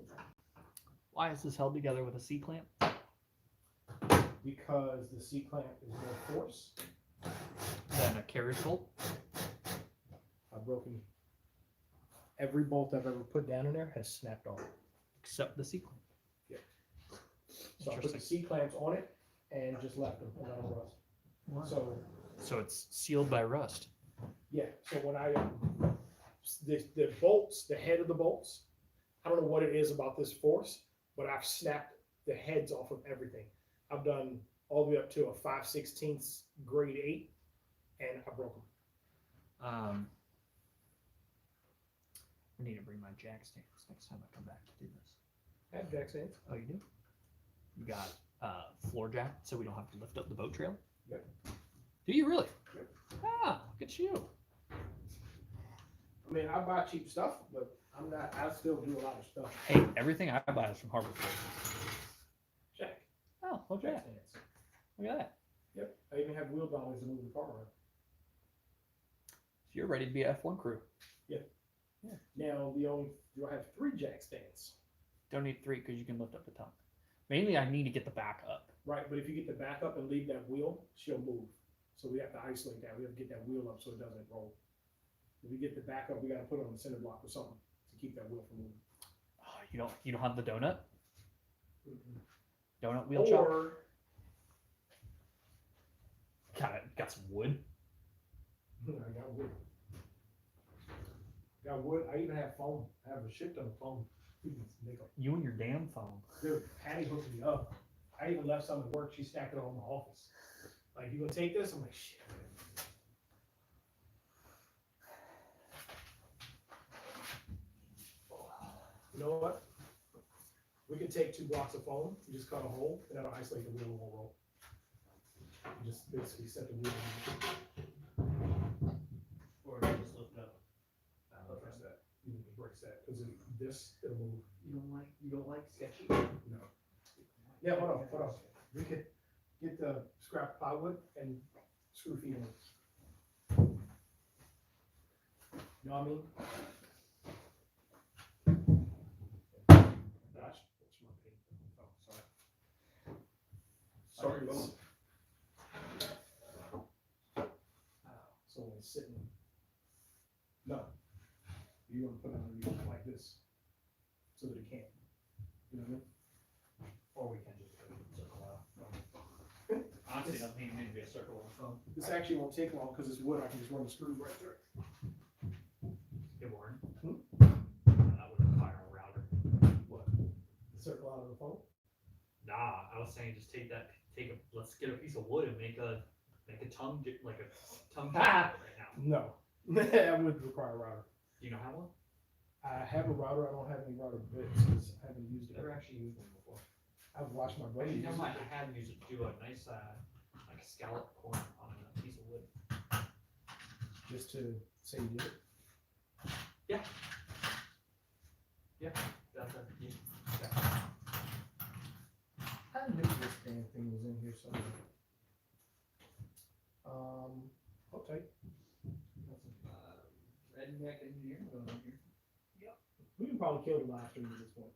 why is this held together with a C-clamp? Because the C-clamp is more force. Than a carriage bolt? I've broken every bolt I've ever put down in there has snapped off. Except the C-clamp. So I put the C-clamps on it and just left them and let them rust. So it's sealed by rust. Yeah, so when I, the bolts, the head of the bolts, I don't know what it is about this force, but I've snapped the heads off of everything. I've done all the way up to a 5/16 grade 8, and I broke them. I need to bring my jack stands next time I come back to do this. I have jack stands. Oh, you do? You got floor jack, so we don't have to lift up the boat trailer? Yep. Do you really? Yep. Ah, look at you. I mean, I buy cheap stuff, but I still do a lot of stuff. Hey, everything I buy is from Harbor Freight. Jack. Oh, look Jack at that. stands. Look at that. Yep. I even have wheel dollies to move the car around. So you're ready to be an F1 crew. Yeah. Now you'll have 3 jack stands. Don't need 3 because you can lift up the tongue. Mainly, I need to get the back up. Right, but if you get the back up and leave that wheel, she'll move. So we have to isolate that. We have to get that wheel up so it doesn't roll. If we get the back up, we got to put it on the center block or something to keep that wheel from moving. Oh, you don't have the donut? Donut wheel chop? Or Got some wood. I got wood. Got wood. I even have foam. I have a shit ton of foam. You can make a- You and your damn phone. Dude, Patty hooked me up. I even left some at work. She stacked it all in my office. Like, you gonna take this? I'm like, shit. You know what? We could take 2 blocks of foam and just cut a hole, and that'll isolate the wheel and won't roll. You just basically set the wheel. Or just lift it up. Press that. You can brace that because this it'll move. You don't like sketchy? No. Yeah, hold on. We could get the scrap plywood and screw feet in it. You know what I mean? Gosh, what's my paint? Oh, sorry. Sorry, so when it's sitting, no, you're gonna put it underneath like this, so that it can't. You know what I mean? Or we can just circle out. Honestly, it doesn't even need to be a circle on the phone. This actually won't take long because it's wood. I can just run the screw right through it. Hey, Warren. Hmm? That would require a router. What? Circle out of the phone? Nah, I was saying just let's get a piece of wood and make a tongue, like a tongue right now. No, that would require a router. Do you know how one? I have a router. I don't have any router bits because I haven't used it. Never actually used one before. I've watched my buddy use Never it. mind, I had used it to do a nice, like a scallop corner on a piece of wood. Just to say you did it. Yeah. That's yeah. I knew this damn thing was in here somewhere. Okay. Redneck engineer going on here. We can probably kill the live stream at this point.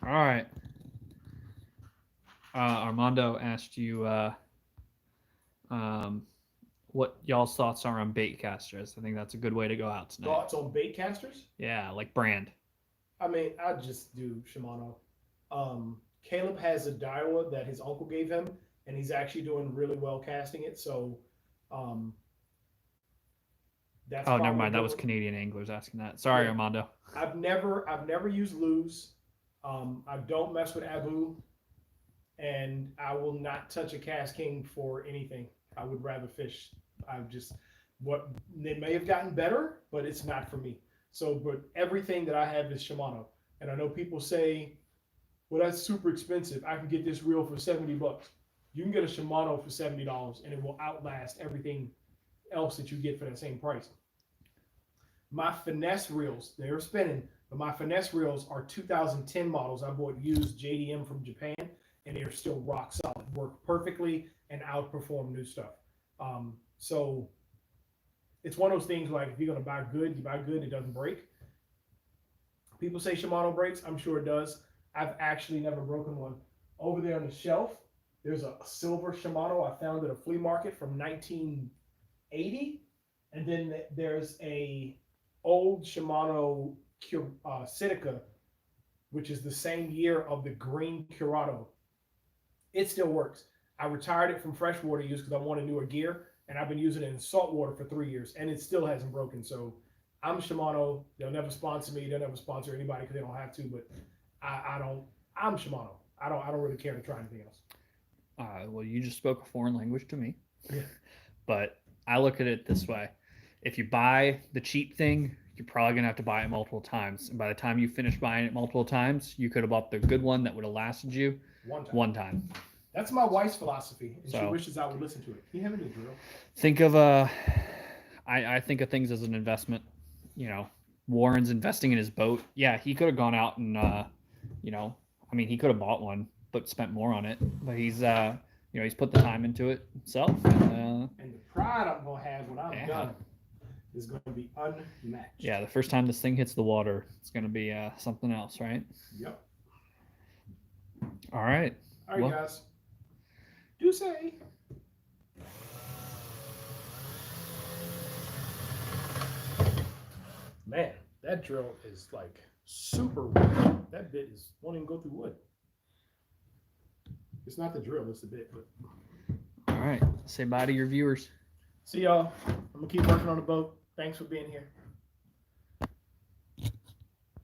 All right. Armando asked you what y'all's thoughts are on Baitcasters. I think that's a good way to go out tonight. Thoughts on Baitcasters? Yeah, like brand. I mean, I just do Shimano. Caleb has a Daiwa that his uncle gave him, and he's actually doing really well casting it. So, that's. Oh, never probably mind. That was good. Canadian anglers asking that. Sorry, Yeah. Armando. I've never used lures. I don't mess with Abu, and I will not touch a Cast King for anything. I would rather fish. They may have gotten better, but it's not for me. So, but everything that I have is Shimano, and I know people say, "Well, that's super expensive. I can get this reel for $70." You can get a Shimano for $70, and it will outlast everything else that you get for that same price. My finesse reels, they're spinning, but my finesse reels are 2010 models. I bought used JDM from Japan, and they're still rock solid, work perfectly, and outperform new stuff. So it's one of those things like if you're gonna buy good, you buy good, it doesn't break. People say Shimano breaks, I'm sure it does. I've actually never broken one. Over there on the shelf, there's a silver Shimano I found at a flea market from 1980, and then there's a old Shimano Sitica, which is the same year of the green Curado. It still works. I retired it from freshwater use because I wanted newer gear, and I've been using it in saltwater for 3 years, and it still hasn't broken. So I'm Shimano. They'll never sponsor me. They'll never sponsor anybody because they don't have to. But I'm Shimano. I don't really care to try anything else. Well, you just spoke a foreign language to me. Yeah. But I look at it this way. If you buy the cheap thing, you're probably going to have to buy it multiple times. And by the time you finish buying it multiple times, you could have bought the good one that would have lasted you one time. That's my wife's philosophy, and she So- wishes I would listen to it. Can you have a new drill? Think of I think of things as an investment. You know, Warren's investing in his boat. Yeah, he could have gone out and he could have bought one but spent more on it. But he's he's put the time into it himself. And, And the pride I'm gonna have when I'm Yeah. done is gonna be unmatched. yeah, the first time this thing hits the water, it's gonna be something else, right? Yep. All right. All right, Well- guys. Do say. Man, that drill is like super wood. That bit won't even go through wood. It's not the drill, it's the bit. But All right. Say bye to your viewers. see y'all. I'm gonna keep working on the boat. Thanks for being here.